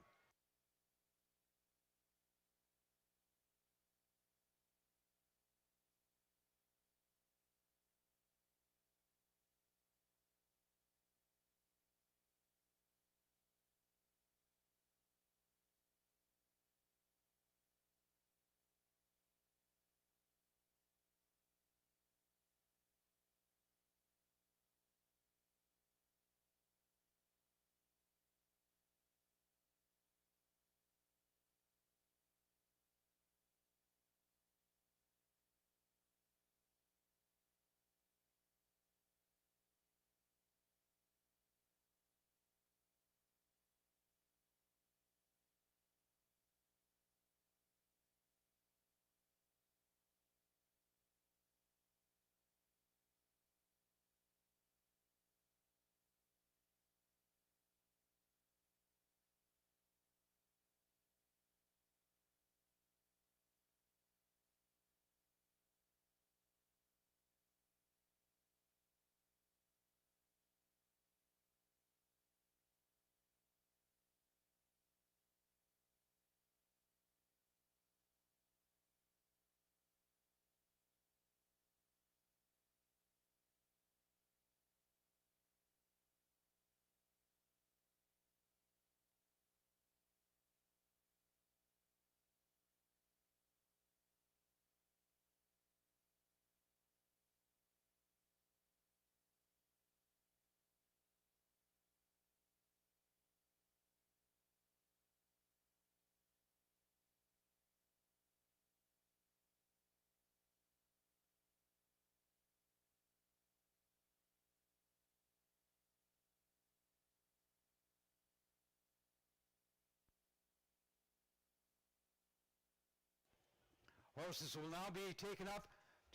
Horses will now be taken up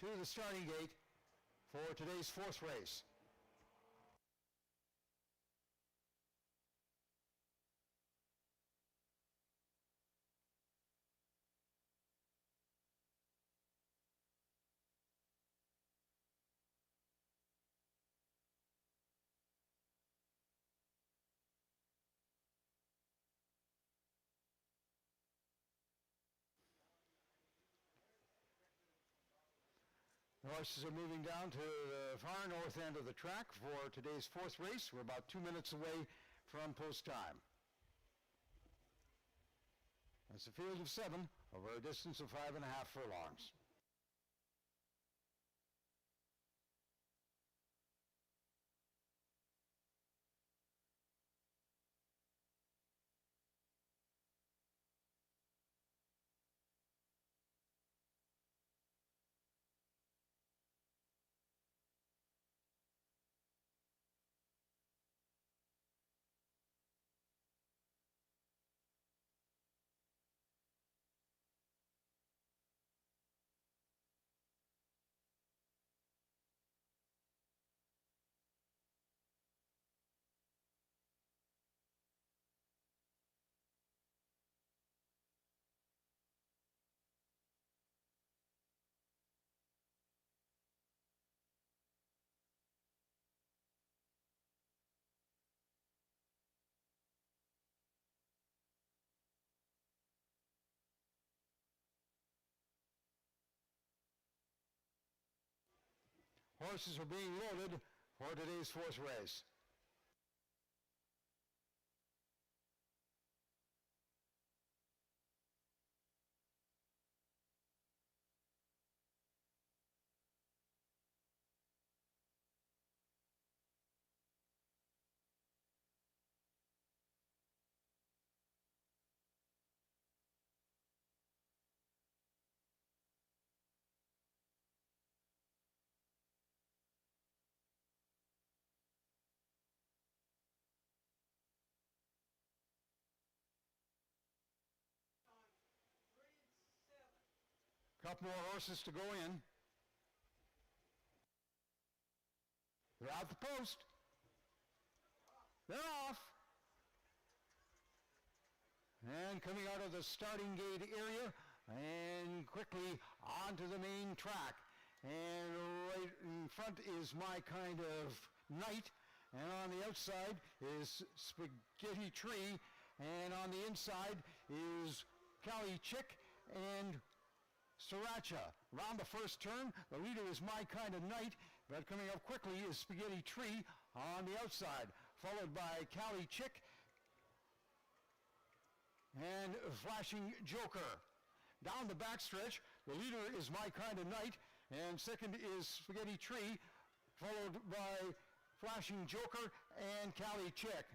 to the starting gate for today's fourth race. The horses are moving down to the far north end of the track for today's fourth race. We're about 2 minutes away from post time. That's a field of 7 over a distance of 5.5 furlongs. Horses are being loaded for today's fourth race. Couple more horses to go in. They're out the post. They're off. And coming out of the starting gate area and quickly onto the main track. And right in front is my kind of Night. And on the outside is Spaghetti Tree. And on the inside is Cali Chick and Sriracha. Round the first turn, the leader is My Kind of Night, but coming up quickly is Spaghetti Tree on the outside, followed by Cali Chick and Flashing Joker. Down the backstretch, the leader is My Kind of Night, and second is Spaghetti Tree, followed by Flashing Joker and Cali Chick.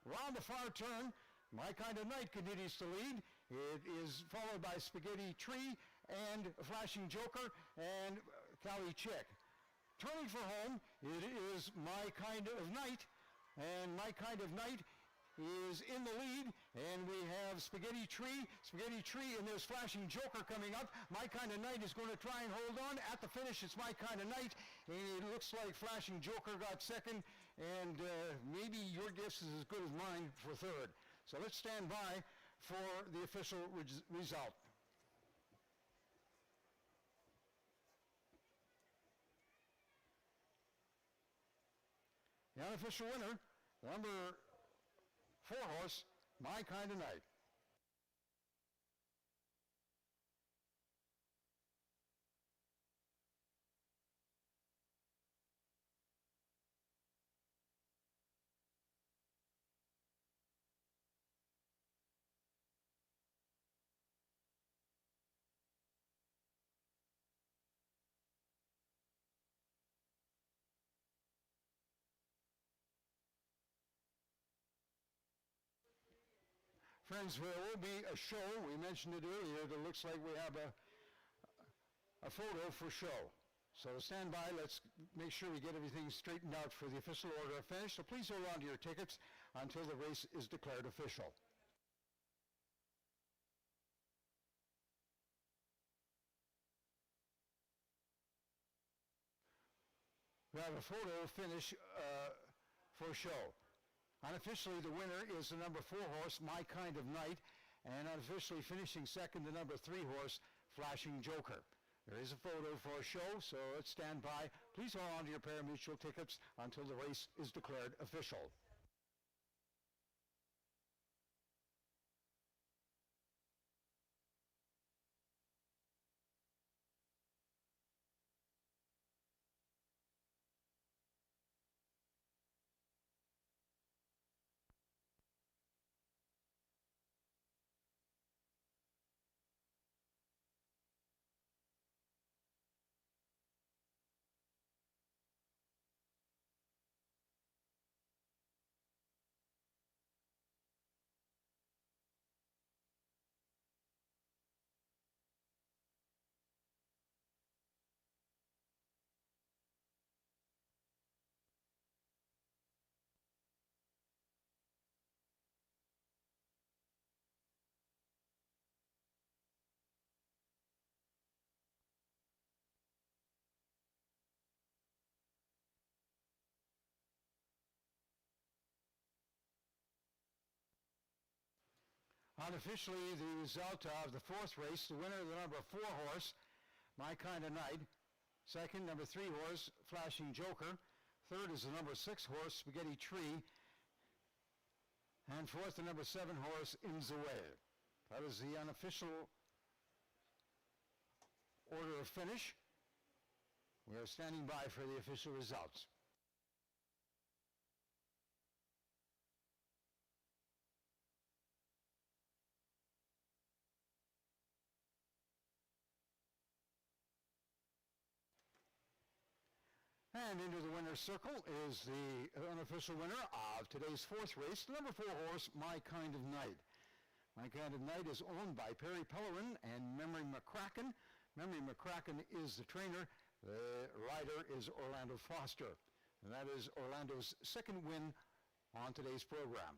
Round the far turn, My Kind of Night continues to lead. It is followed by Spaghetti Tree and Flashing Joker and Cali Chick. Turning for home, it is My Kind of Night, and My Kind of Night is in the lead, and we have Spaghetti Tree, and there's Flashing Joker coming up. My Kind of Night is going to try and hold on. At the finish, it's My Kind of Night, and it looks like Flashing Joker got second, and maybe your guess is as good as mine for third. So let's stand by for the official result. The unofficial winner, number 4 horse, My Kind of Night. Friends, there will be a show. We mentioned it earlier. It looks like we have a photo for show. So stand by. Let's make sure we get everything straightened out for the official order of finish. So please hold on to your tickets until the race is declared official. We have a photo finish for show. Unofficially, the winner is the number 4 horse, My Kind of Night, and unofficially finishing second, the number 3 horse, Flashing Joker. There is a photo for a show, so let's stand by. Please hold on to your pari-mutuel tickets until the race is declared official. Unofficially, the result of the 4th race, the winner of the number 4 horse, My Kind of Night. Second, number 3 horse, Flashing Joker. Third is the number 6 horse, Spaghetti Tree. And fourth, the number 7 horse, In the Way. That is the unofficial order of finish. We are standing by for the official results. And into the winner's circle is the unofficial winner of today's 4th race, the number 4 horse, My Kind of Night. My Kind of Night is owned by Perry Pellerin and Memory McCracken. Memory McCracken is the trainer. The rider is Orlando Foster. And that is Orlando's 2nd win on today's program.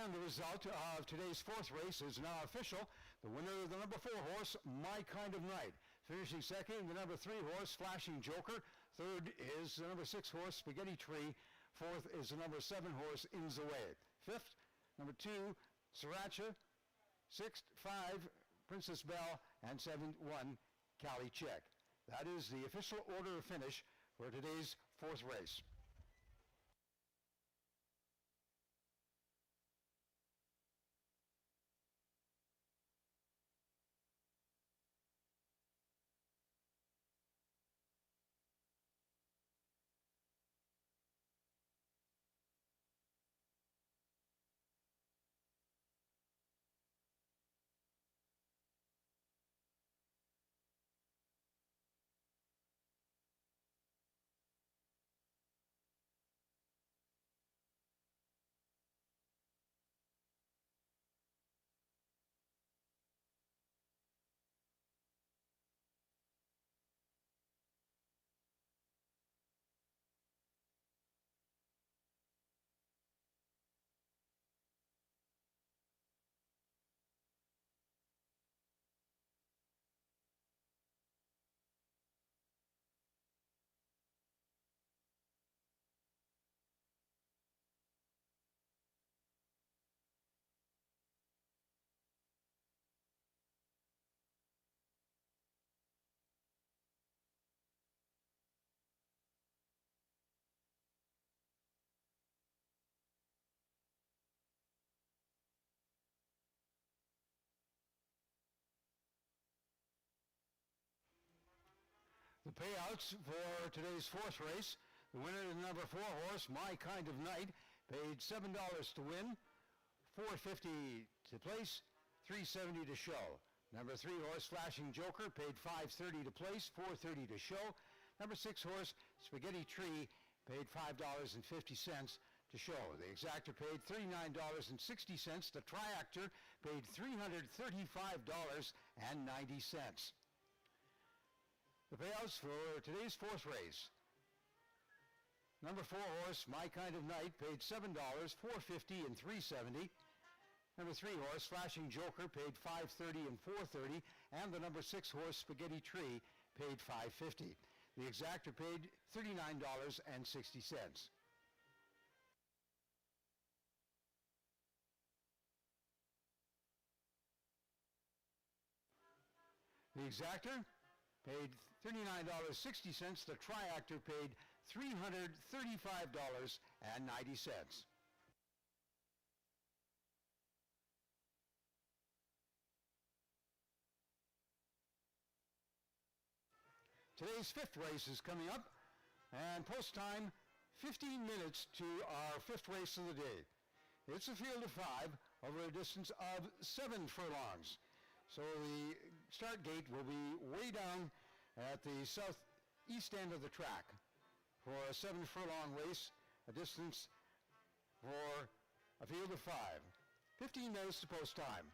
And the result of today's 4th race is now official. The winner of the number 4 horse, My Kind of Night, Finishing second, the number 3 horse, Flashing Joker. Third is the number 6 horse, Spaghetti Tree. Fourth is the number 7 horse, In's Away. Fifth, number 2, Sriracha. Sixth, 5, Princess Belle. And 7th, 1, Cali Check. That is the official order of finish for today's 4th race. The payouts for today's 4th race, the winner is number 4 horse, My Kind of Night, paid $7 to win, $4.50 to place, $3.70 to show. Number 3 horse, Flashing Joker, paid $5.30 to place, $4.30 to show. Number 6 horse, Spaghetti Tree, paid $5.50 to show. The exactor paid $39.60. The triactor paid $335.90. The payouts for today's 4th race. Number 4 horse, My Kind of Night, paid $7, $4.50 and $3.70. Number 3 horse, Flashing Joker, paid $5.30 and $4.30. And the number 6 horse, Spaghetti Tree, paid $5.50. The exactor paid $39.60. The exactor paid $39.60. The triactor paid $335.90. Today's 5th race is coming up, and post time 15 minutes to our 5th race of the day. It's a field of 5 over a distance of 7 furlongs. So the start gate will be way down at the southeast end of the track for a 7 furlong race, a distance for a field of 5. 15 minutes to post time.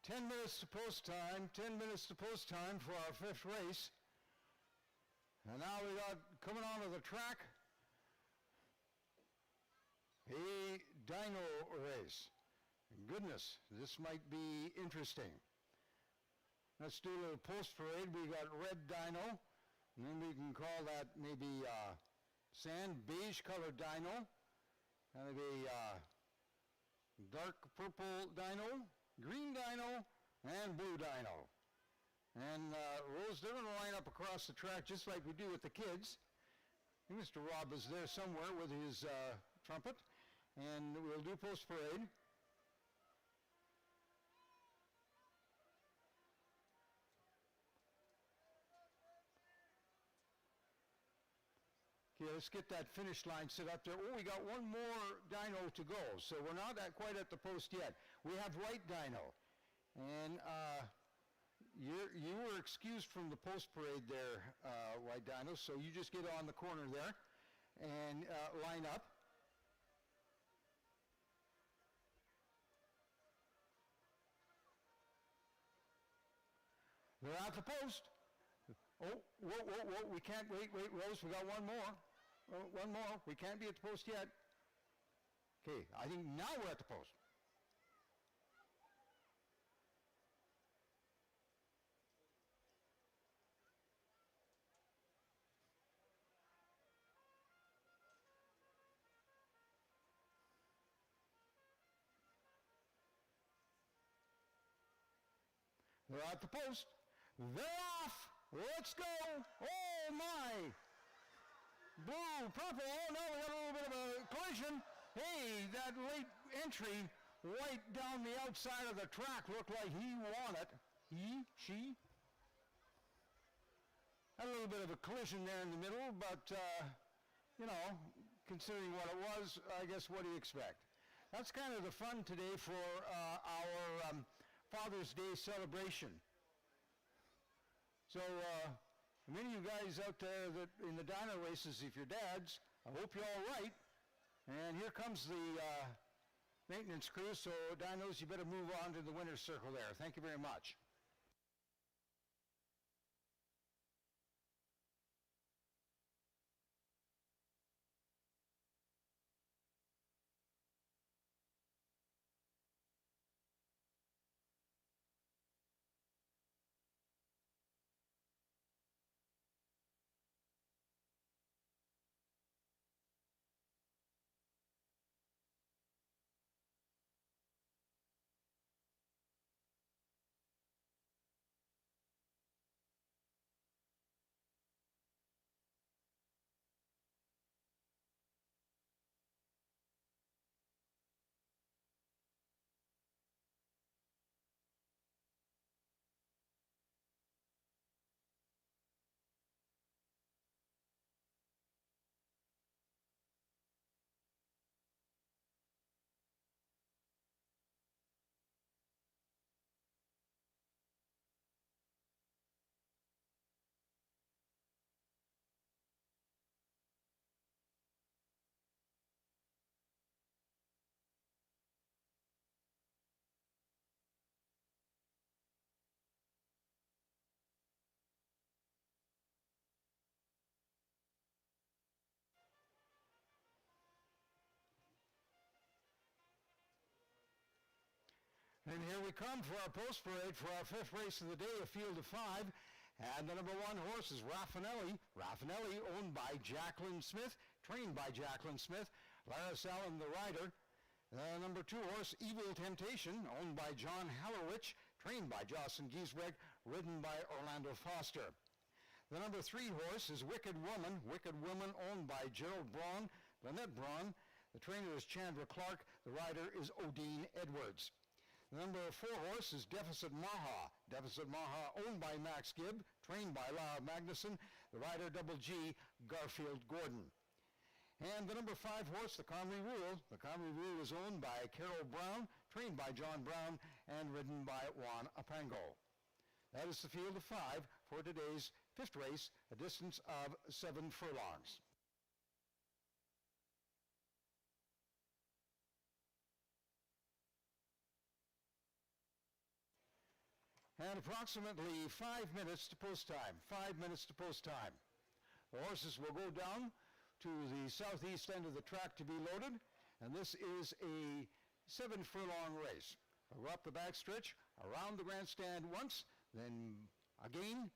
10 minutes to post time, 10 minutes to post time for our fifth race. And now we got coming onto the track a dyno race. Goodness, this might be interesting. Let's do a little post parade. We got red dyno, and then we can call that maybe sand beige colored dyno, and maybe dark purple dyno, green dyno, and blue dyno. And Rose, they're going to line up across the track just like we do with the kids. And Mr. Rob is there somewhere with his trumpet, and we'll do post parade. Okay, let's get that finish line set up there. Oh, we got one more dyno to go, so we're not quite at the post yet. We have white dyno, and you were excused from the post parade there, white dyno, so you just get on the corner there and line up. They're at the post. Oh, whoa, we can't, wait, Rose, we got one more. Oh, one more, we can't be at the post yet. Okay, I think now we're at the post. They're at the post. They're off. Let's go. Oh, my. Blue, purple. Oh, no, we got a little bit of a collision. Hey, that late entry, white down the outside of the track looked like he won it. She. Had a little bit of a collision there in the middle, but, you know, considering what it was, I guess what do you expect? That's kind of the fun today for our Father's Day celebration. So, many of you guys out there that in the dyno races, if you're dads, I hope you're all right. And here comes the maintenance crew, so dynos, you better move on to the winner's circle there. Thank you very much. And here we come for our post parade for our fifth race of the day, a field of 5. And the number 1 horse is Raffinelli. Raffinelli, owned by Jacqueline Smith, trained by Jacqueline Smith. Laris Allen, the rider. Number 2 horse, Evil Temptation, owned by John Hallowich, trained by Jocelyn Giesbrecht, ridden by Orlando Foster. The number 3 horse is Wicked Woman. Wicked Woman, owned by Gerald Braun, Lynette Braun. The trainer is Chandra Clark. The rider is Odine Edwards. The number 4 horse is Deficit Maha. Deficit Maha, owned by Max Gibb, trained by Lara Magnuson. The rider, Double G, Garfield Gordon. And the number 5 horse, the Comrie Rule. The Comrie Rule is owned by Carol Brown, trained by John Brown, and ridden by Juan Apango. That is the field of 5 for today's fifth race, a distance of 7 furlongs. and approximately 5 minutes to post time. 5 minutes to post time. The horses will go down to the southeast end of the track to be loaded, and this is a 7-furlong race. We'll go up the backstretch, around the grandstand once, then again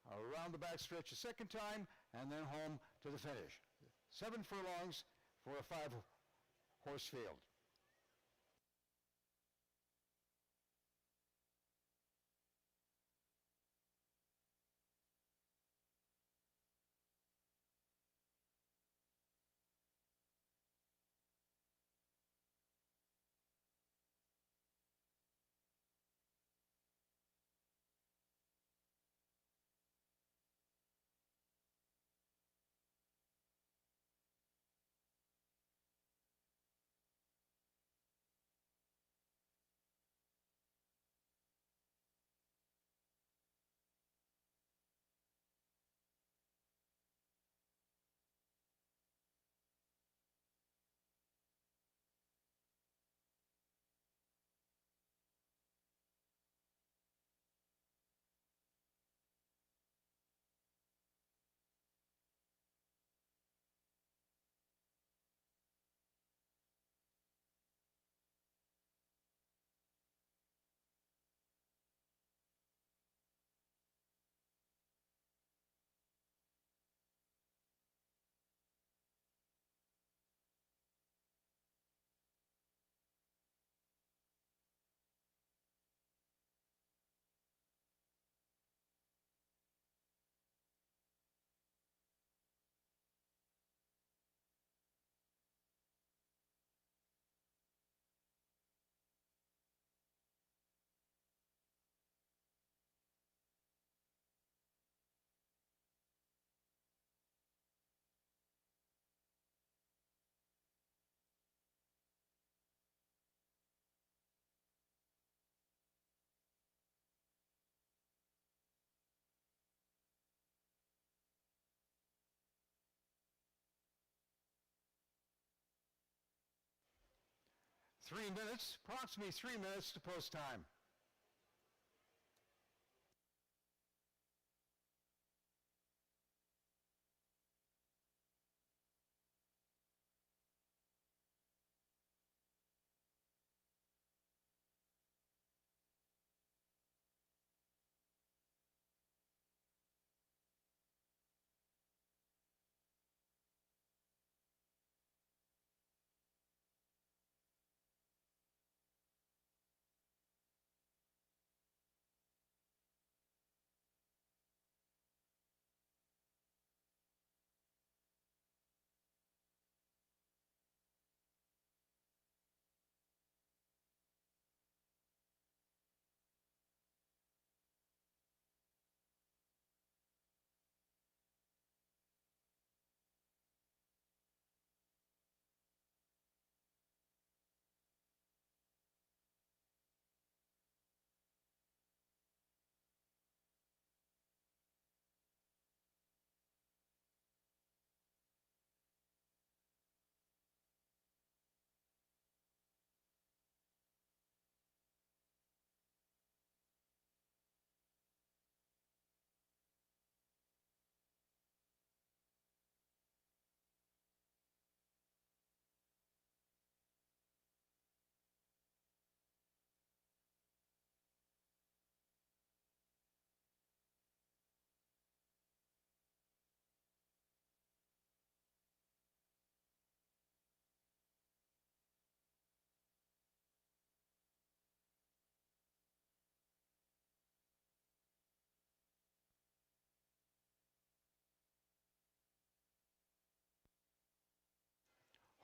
around the backstretch a second time, and then home to the finish. 7 furlongs for a 5-horse field. Approximately 3 minutes to post time.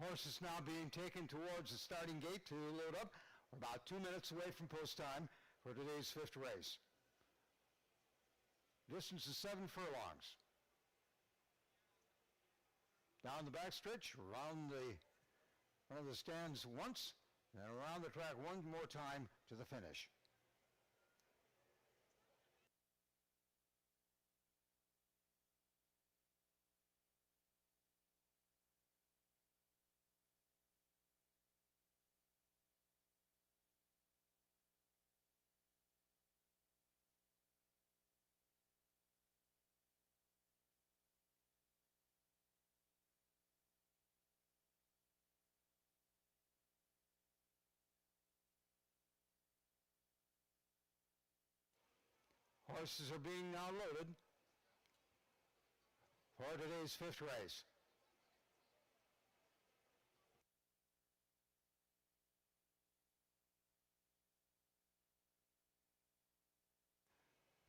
Horses now being taken towards the starting gate to load up. We're about 2 minutes away from post time for today's 5th race. Distance is 7 furlongs. Down the backstretch, around one of the stands once, and around the track one more time to the finish. Horses are being now loaded for today's fifth race.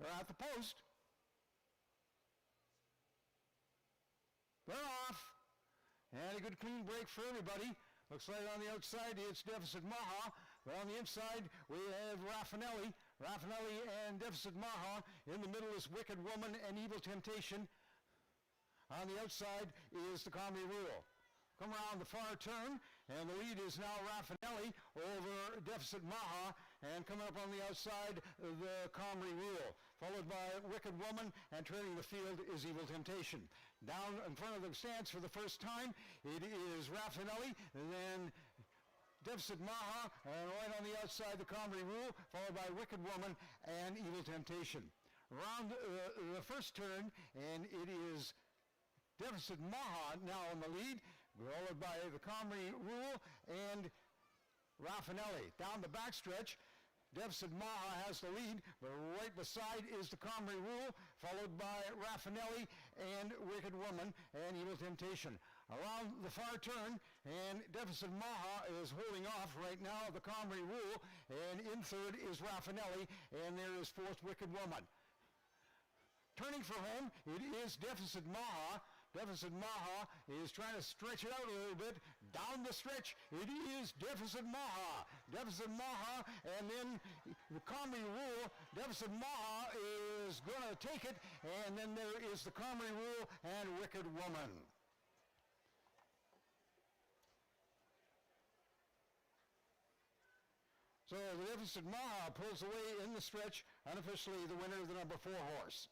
They're at the post. They're off. And a good clean break for everybody. Looks like on the outside it's Deficit Maha, but on the inside we have Raffinelli. Raffinelli and Deficit Maha. In the middle is Wicked Woman and Evil Temptation. On the outside is the Comrie Rule. Come around the far turn, and the lead is now Raffinelli over Deficit Maha, and coming up on the outside, the Comrie Rule, followed by Wicked Woman, and trailing the field is Evil Temptation. Down in front of the stands for the first time, it is Raffinelli, then Deficit Maha, and right on the outside, the Comrie Rule, followed by Wicked Woman and Evil Temptation. Around the first turn, and it is Deficit Maha now in the lead, followed by the Comrie Rule and Raffinelli. Down the backstretch, Deficit Maha has the lead, but right beside is the Comrie Rule, followed by Raffinelli and Wicked Woman and Evil Temptation. Around the far turn, and Deficit Maha is holding off right now the Comrie Rule, and in third is Raffinelli, and there is fourth Wicked Woman. Turning for home, it is Deficit Maha. Deficit Maha is trying to stretch it out a little bit. Down the stretch, it is Deficit Maha. Deficit Maha, and then the Comrie Rule. Deficit Maha is going to take it, and then there is the Comrie Rule and Wicked Woman. So the Deficit Maha pulls away in the stretch, unofficially the winner of the number 4 horse.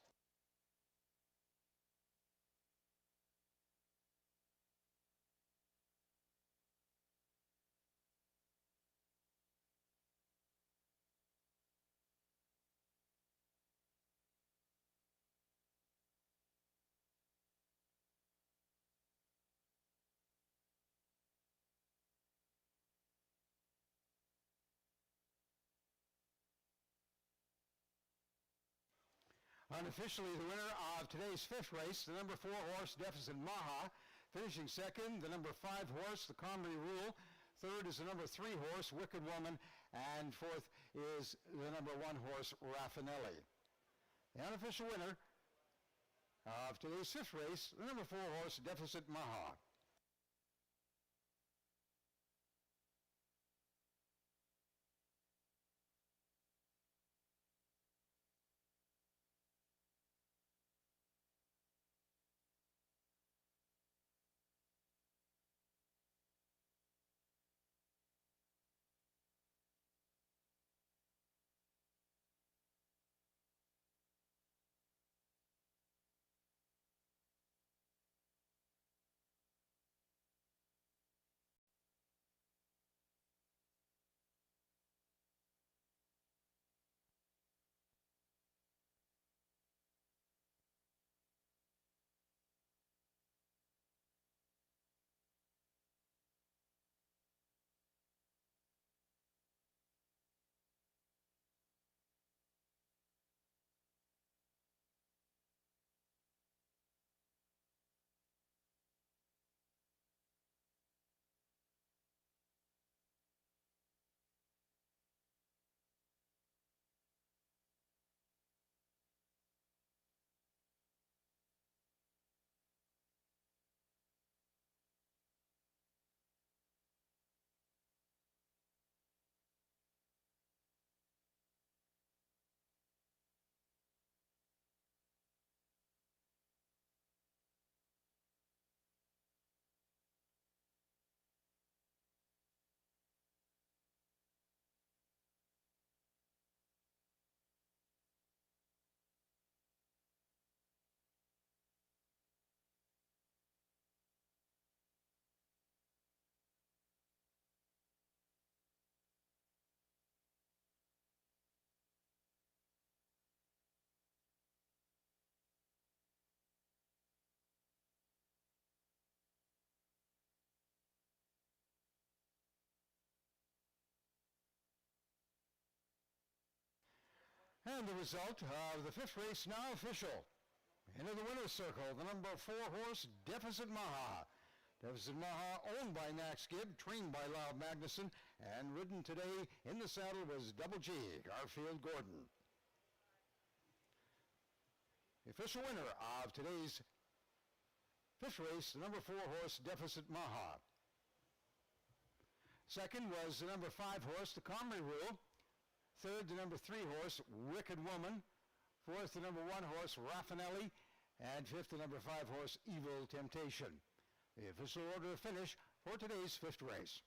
Unofficially, the winner of today's fifth race, the number 4 horse, Deficit Maha. Finishing second, the number 5 horse, the Comrie Rule. Third is the number 3 horse, Wicked Woman. And fourth is the number 1 horse, Raffinelli. The unofficial winner of today's fifth race, the number 4 horse, Deficit Maha. And the result of the fifth race now official. Into the winner's circle, the number 4 horse, Deficit Maha. Deficit Maha, owned by Max Gibb, trained by Lyle Magnuson, and ridden today in the saddle was Double G, Garfield Gordon. The official winner of today's fifth race, the number 4 horse, Deficit Maha. Second was the number 5 horse, the Comrie Rule. Third, the number 3 horse, Wicked Woman. Fourth, the number 1 horse, Raffinelli. And fifth, the number 5 horse, Evil Temptation. The official order of finish for today's fifth race.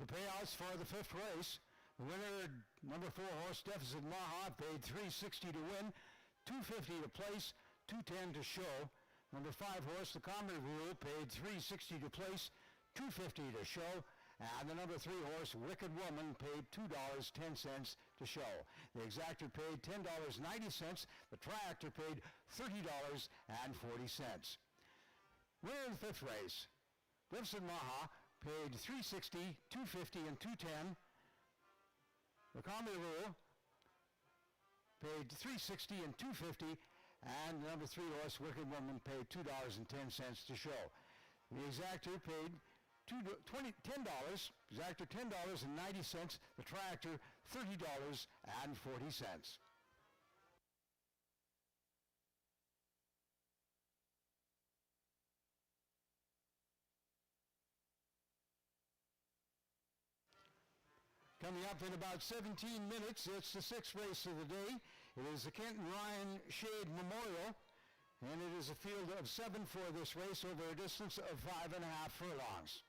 The payouts for the fifth race. The winner, number 4 horse, Deficit Maha, paid $360 to win, $250 to place, $210 to show. Number 5 horse, the Comrie Rule, paid $360 to place, $250 to show. And the number 3 horse, Wicked Woman, paid $2.10 to show. The exactor paid $10.90. The triactor paid $30.40. Winner of the fifth race, Deficit Maha, paid $360, $250, and $210. The Comrie Rule paid $360 and $250, and the number 3 horse, Wicked Woman, paid $2.10 to show. The exactor paid $10, exactor $10.90, the triactor $30.40. Coming up in about 17 minutes, it's the sixth race of the day. It is the Kenton Ryan Shade Memorial, and it is a field of 7 for this race over a distance of 5.5 furlongs.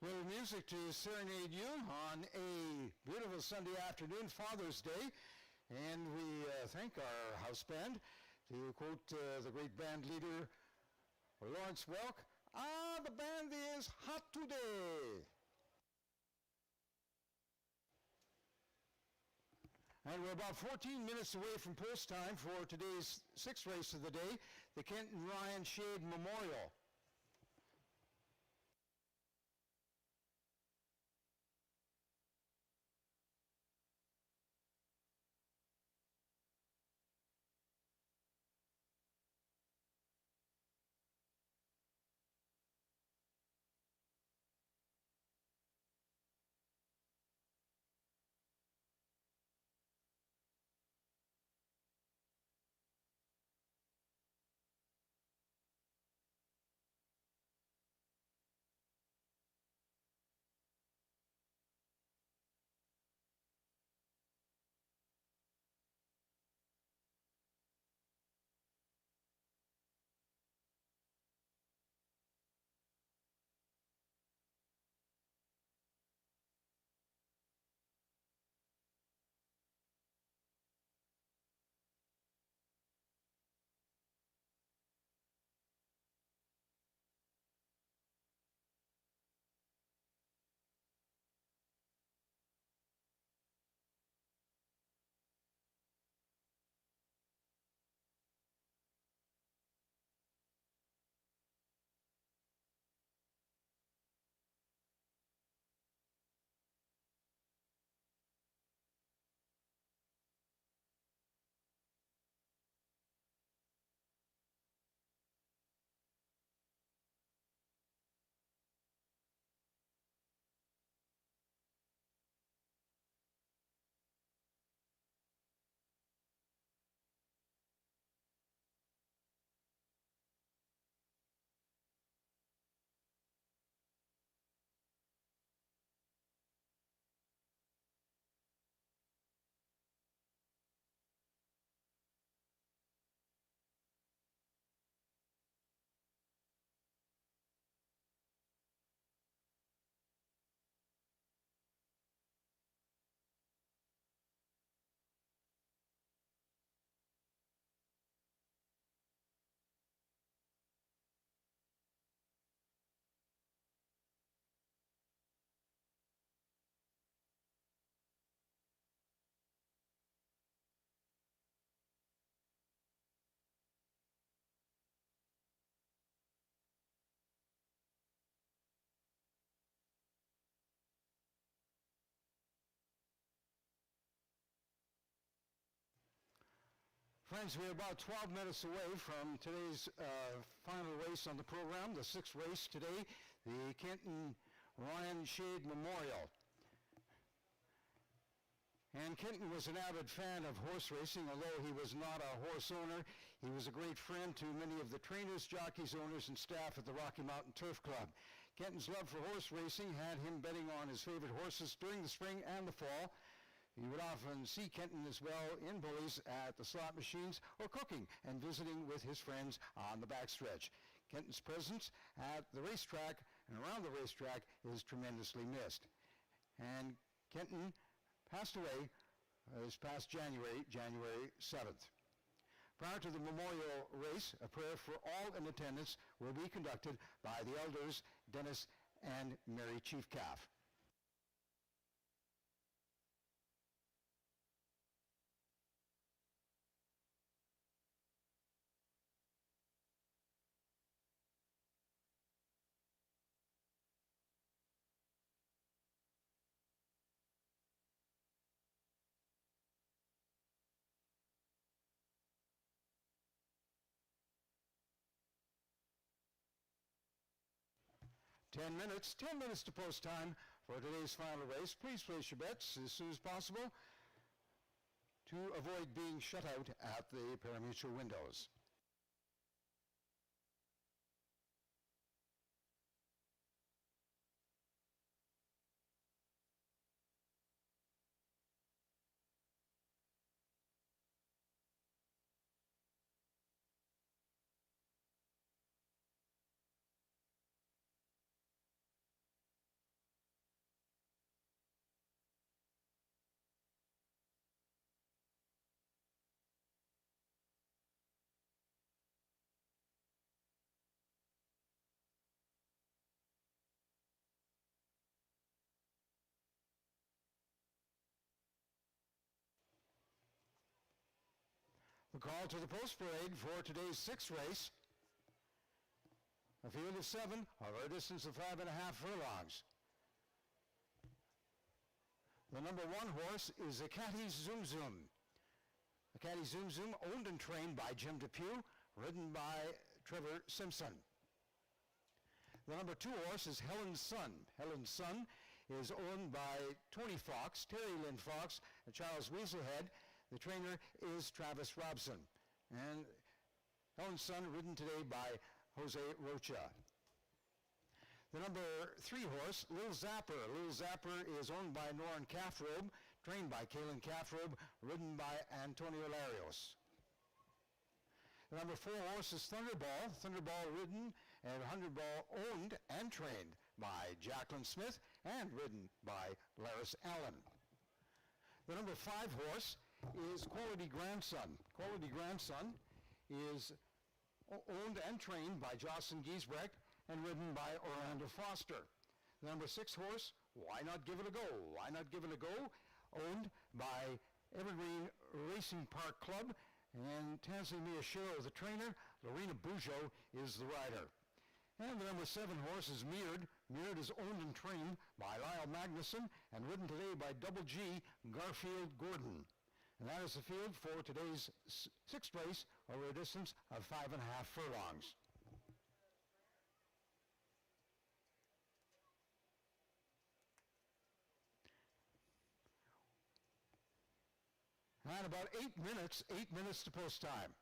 Little music to serenade you on a beautiful Sunday afternoon, Father's Day. And we thank our house band. To quote the great band leader, Lawrence Welk, the band is hot today. And we're about 14 minutes away from post time for today's sixth race of the day, the Kenton Ryan Shade Memorial. Friends, we're about 12 minutes away from today's final race on the program, the sixth race today, the Kenton Ryan Shade Memorial. And Kenton was an avid fan of horse racing, although he was not a horse owner. He was a great friend to many of the trainers, jockeys, owners, and staff at the Rocky Mountain Turf Club. Kenton's love for horse racing had him betting on his favorite horses during the spring and the fall. You would often see Kenton as well in bullies at the slot machines or cooking and visiting with his friends on the backstretch. Kenton's presence at the racetrack and around the racetrack is tremendously missed. And Kenton passed away this past January 7th. Prior to the memorial race, a prayer for all in attendance will be conducted by the elders Dennis and Mary Chiefcalf. Ten minutes to post time for today's final race. Please place your bets as soon as possible to avoid being shut out at the pari-mutuel windows. The call to the post parade for today's sixth race. A field of 7 over a distance of 5.5 furlongs. The number 1 horse is Acadie Zoom Zoom. Acadie Zoom Zoom, owned and trained by Jim Depew, ridden by Trevor Simpson. The number 2 horse is Helen's Son. Helen's Son is owned by Tony Fox, Terry Lynn Fox, and Charles Weaselhead. The trainer is Travis Robson. And Helen's Son ridden today by Jose Rocha. The number 3 horse, Lil Zapper. Lil Zapper is owned by Norrin Calfrobe, trained by Kalen Calfrobe, ridden by Antonio Larios. The number 4 horse is Thunderball. Thunderball ridden and Thunderball owned and trained by Jacqueline Smith and ridden by Laris Allen. The number 5 horse is Quality Grandson. Quality Grandson is owned and trained by Jocelyn Giesbrecht and ridden by Orlando Foster. The number 6 horse, Why Not Give It a Go? Why Not Give It a Go? Owned by Evergreen Racing Park Club, and Tansley Miyashiro, the trainer. Lorena Bujo is the rider. And the number 7 horse is Meared. Meared is owned and trained by Lyle Magnuson and ridden today by Double G Garfield Gordon. And that is the field for today's sixth race over a distance of 5.5 furlongs. And about 8 minutes to post time.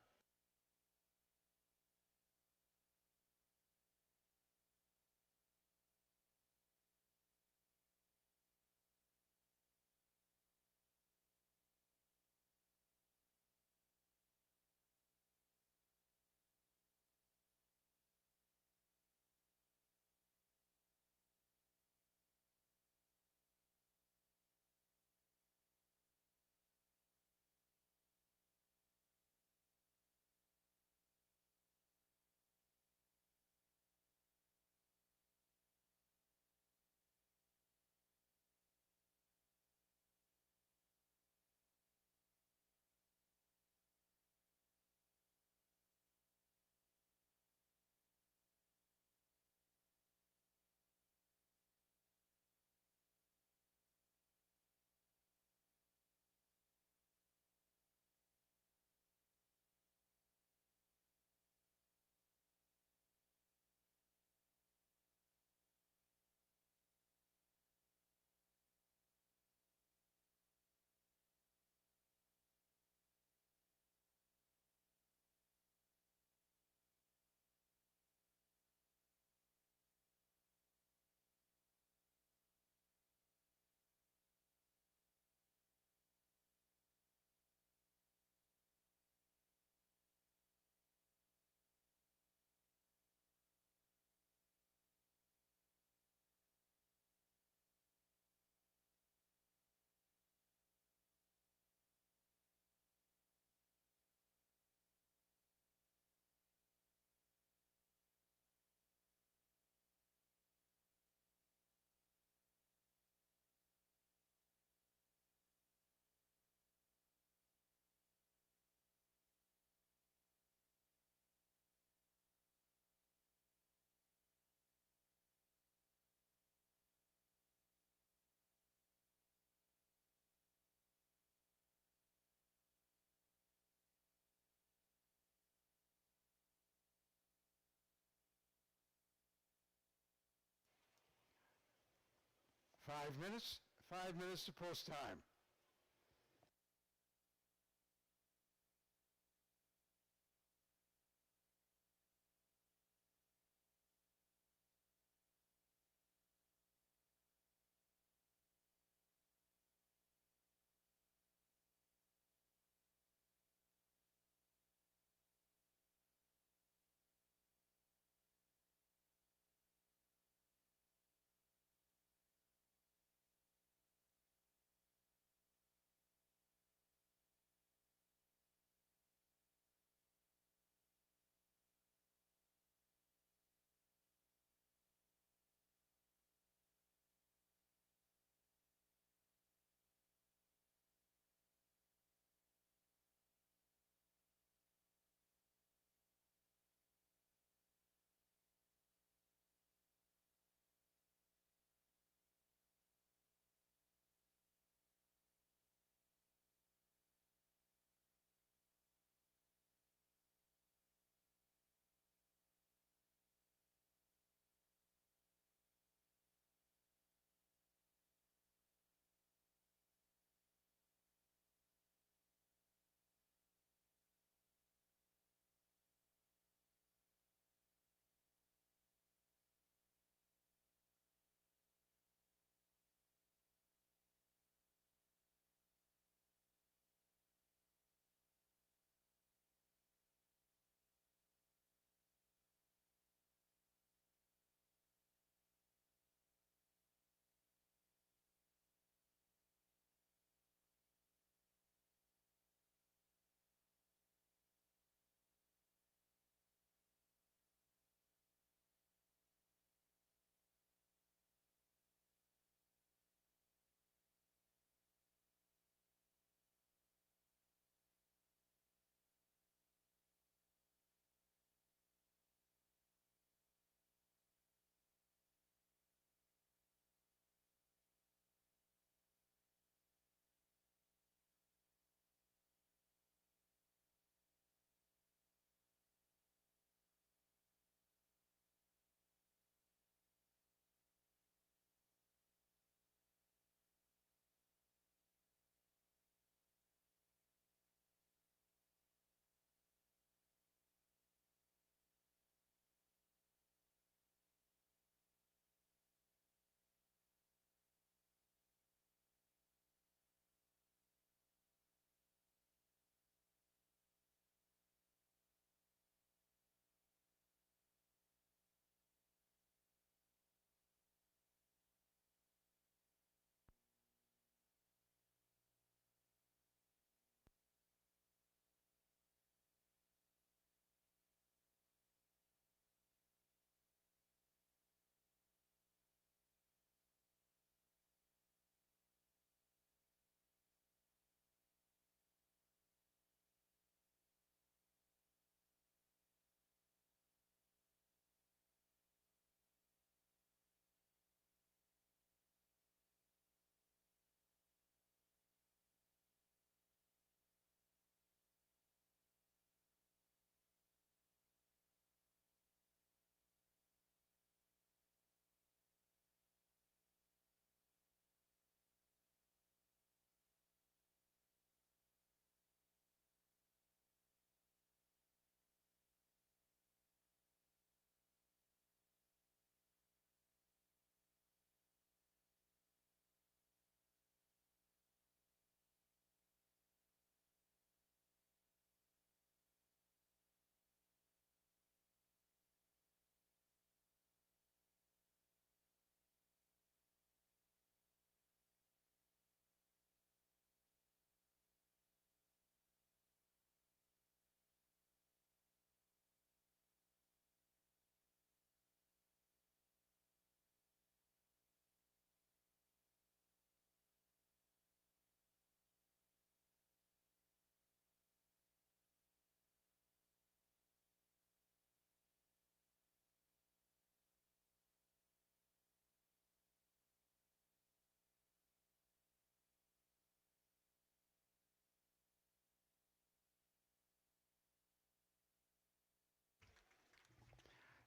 Five minutes to post time.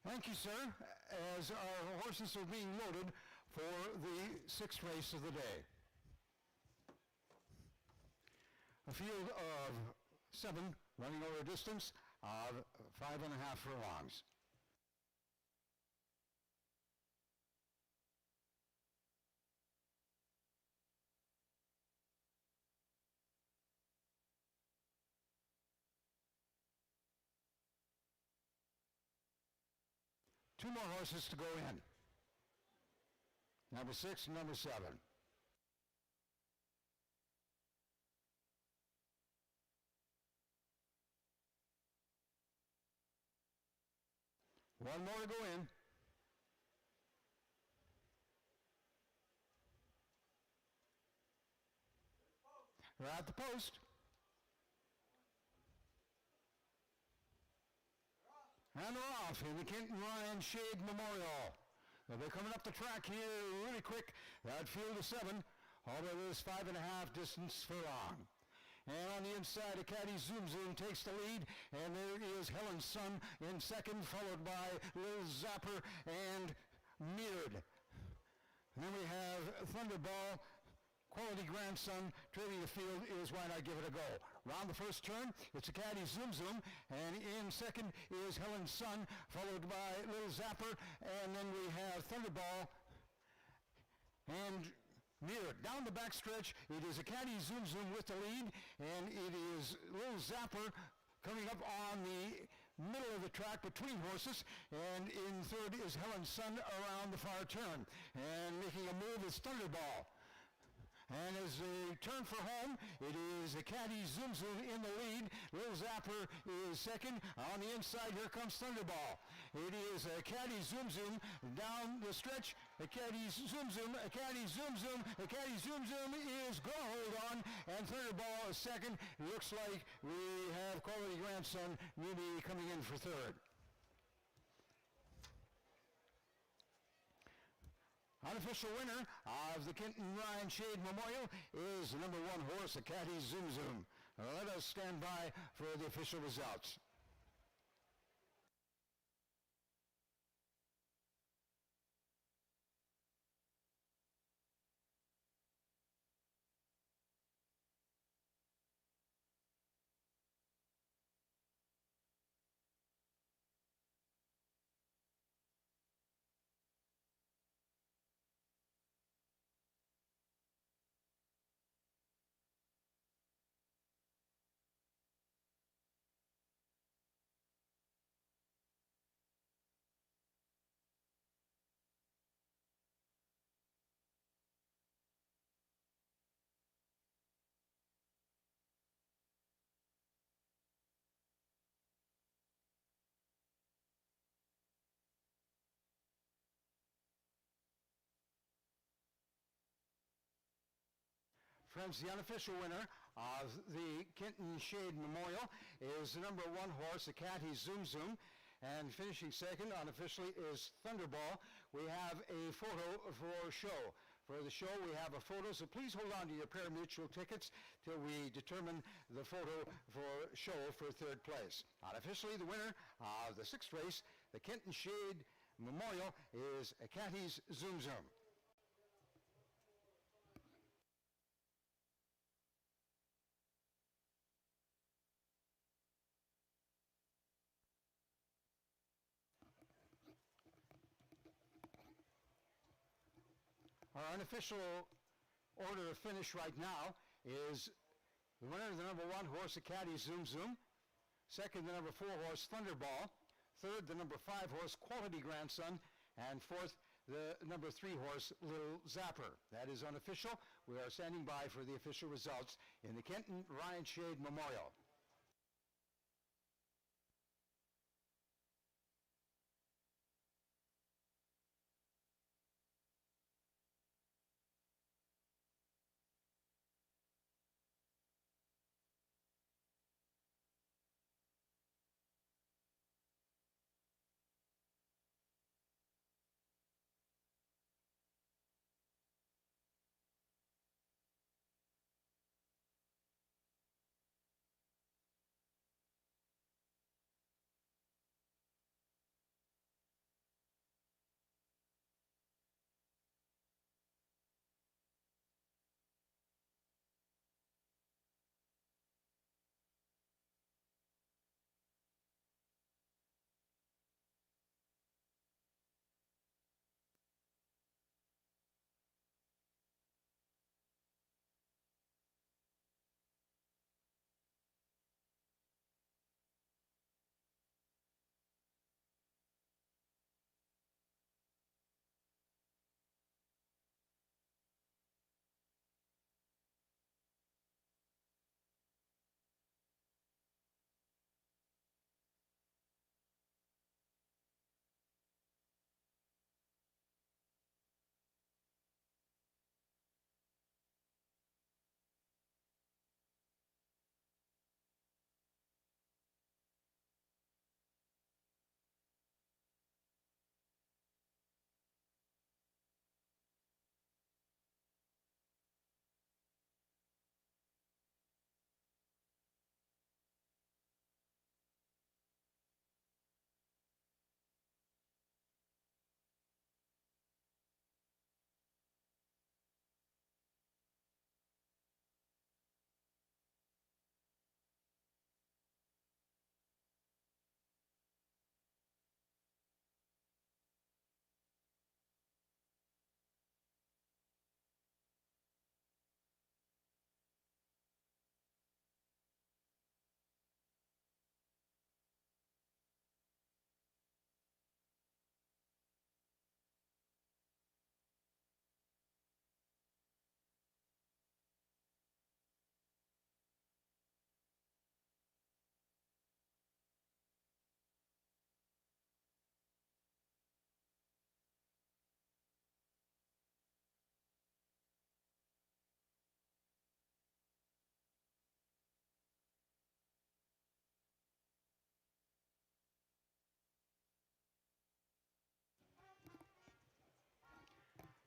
Thank you, sir. As our horses are being loaded for the sixth race of the day. A field of 7 running over a distance of 5.5 furlongs. Two more horses to go in. Number 6 and number 7. One more to go in. They're at the post. And they're off in the Kenton Ryan Shade Memorial. They'll be coming up the track here really quick. That field of 7, although this 5.5 distance furlong. And on the inside, Acadie Zoom Zoom takes the lead, and there is Helen's Son in second, followed by Lil Zapper and Mirrored. And then we have Thunderball, Quality Grandson, trailing the field is Why Not Give It a Go. Round the first turn, it's Acadie Zoom Zoom, and in second is Helen's Son, followed by Lil Zapper, and then we have Thunderball and Mirrored. Down the backstretch, it is Acadie Zoom Zoom with the lead, and it is Lil Zapper coming up on the middle of the track between horses, and in third is Helen's Son around the far turn. And making a move is Thunderball. And as they turn for home, it is Acadie Zoom Zoom in the lead. Lil Zapper is second. On the inside, here comes Thunderball. It is Acadie Zoom Zoom down the stretch. Acadie Zoom Zoom, Acadie Zoom Zoom, Acadie Zoom Zoom is going to hold on. And Thunderball is second. It looks like we have Quality Grandson really coming in for third. Unofficial winner of the Kenton Ryan Shade Memorial is the number 1 horse, Acadie Zoom Zoom. Let us stand by for the official results. Friends, the unofficial winner of the Kenton Shade Memorial is the number 1 horse, Acadie Zoom Zoom. And finishing second unofficially is Thunderball. We have a photo for show. For the show, we have a photo, so please hold on to your pari-mutuel tickets till we determine the photo for show for third place. Unofficially, the winner of the 6th race, the Kenton Shade Memorial, is Acadie's Zoom Zoom. Our unofficial order of finish right now is the winner of the number 1 horse, Acadie Zoom Zoom. Second, the number 4 horse, Thunderball. Third, the number 5 horse, Quality Grandson. And fourth, the number 3 horse, Lil Zapper. That is unofficial. We are standing by for the official results in the Kenton Ryan Shade Memorial.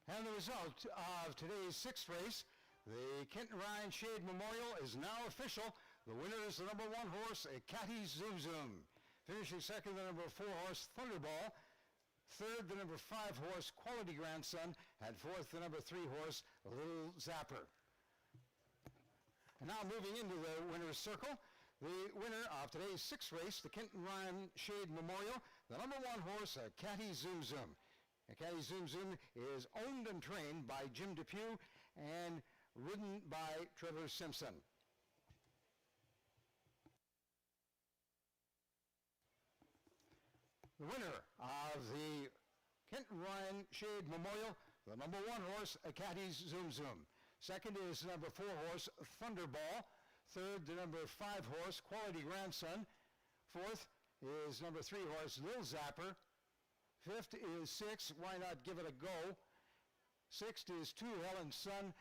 And the result of today's sixth race, the Kenton Ryan Shade Memorial, is now official. The winner is the number 1 horse, Catty Zoom Zoom. Finishing second, the number 4 horse, Thunderball. Third, the number 5 horse, Quality Grandson. And fourth, the number 3 horse, Little Zapper. And now moving into the winner's circle, the winner of today's sixth race, the Kenton Ryan Shade Memorial, the number 1 horse, Catty Zoom Zoom. Catty Zoom Zoom is owned and trained by Jim Depew and ridden by Trevor Simpson. The winner of the Kenton Ryan Shade Memorial, the number 1 horse, Catty Zoom Zoom. Second is number 4 horse, Thunderball. Third, the number 5 horse, Quality Grandson. Fourth is number 3 horse, Lil Zapper. Fifth is 6, Why Not Give It a Go. Sixth is 2, Helen's Son.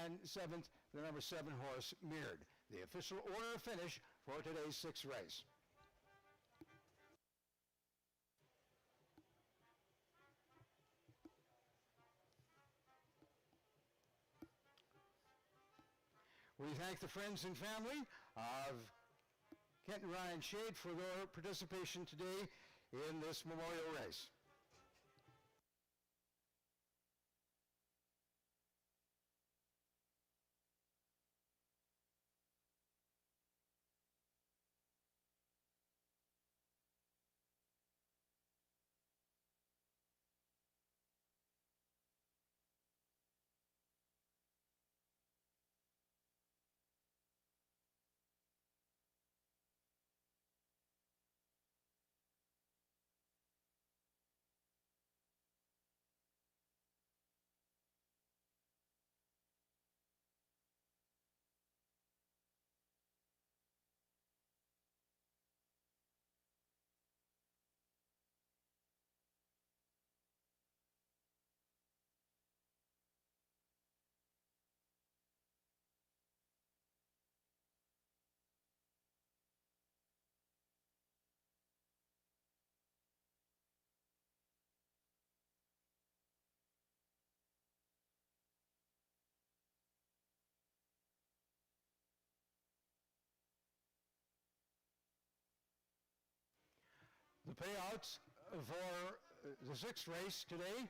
And seventh, the number 7 horse, Mirrored. The official order of finish for today's sixth race. We thank the friends and family of Kenton Ryan Shade for their participation today in this memorial race. The payouts for the sixth race today,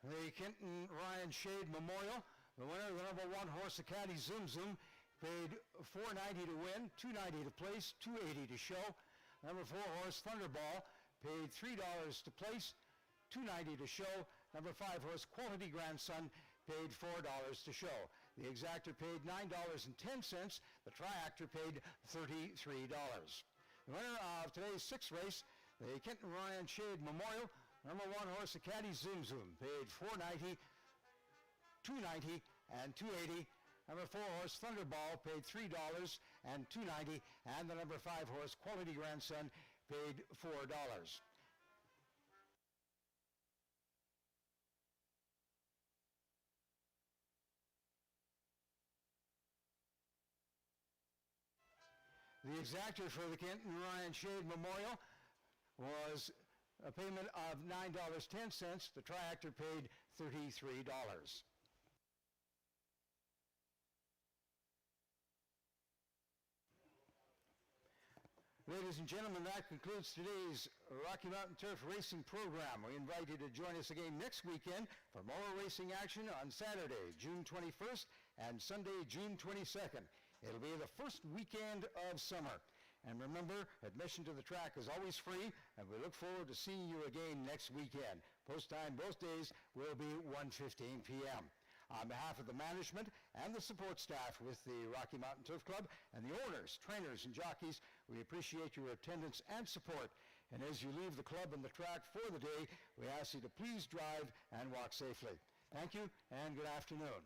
the Kenton Ryan Shade Memorial. The winner, the number 1 horse, Catty Zoom Zoom, paid $4.90 to win, $2.90 to place, $2.80 to show. Number 4 horse, Thunderball, paid $3 to place, $2.90 to show. Number 5 horse, Quality Grandson, paid $4 to show. The exactor paid $9.10. The triactor paid $33. The winner of today's sixth race, the Kenton Ryan Shade Memorial, number 1 horse, Catty Zoom Zoom, paid $4.90, $2.90, and $2.80. Number 4 horse, Thunderball, paid $3 and $2.90, and the number 5 horse, Quality Grandson, paid $4. The exactor for the Kenton Ryan Shade Memorial was a payment of $9.10. The triactor paid $33. Ladies and gentlemen, that concludes today's Rocky Mountain Turf Racing program. We invite you to join us again next weekend for more racing action on Saturday, June 21st and Sunday, June 22nd. It'll be the first weekend of summer. And remember, admission to the track is always free, and we look forward to seeing you again next weekend. Post time both days will be 1:15 p.m. On behalf of the management and the support staff with the Rocky Mountain Turf Club and the owners, trainers, and jockeys, we appreciate your attendance and support. And as you leave the club and the track for the day, we ask you to please drive and walk safely. Thank you, and good afternoon.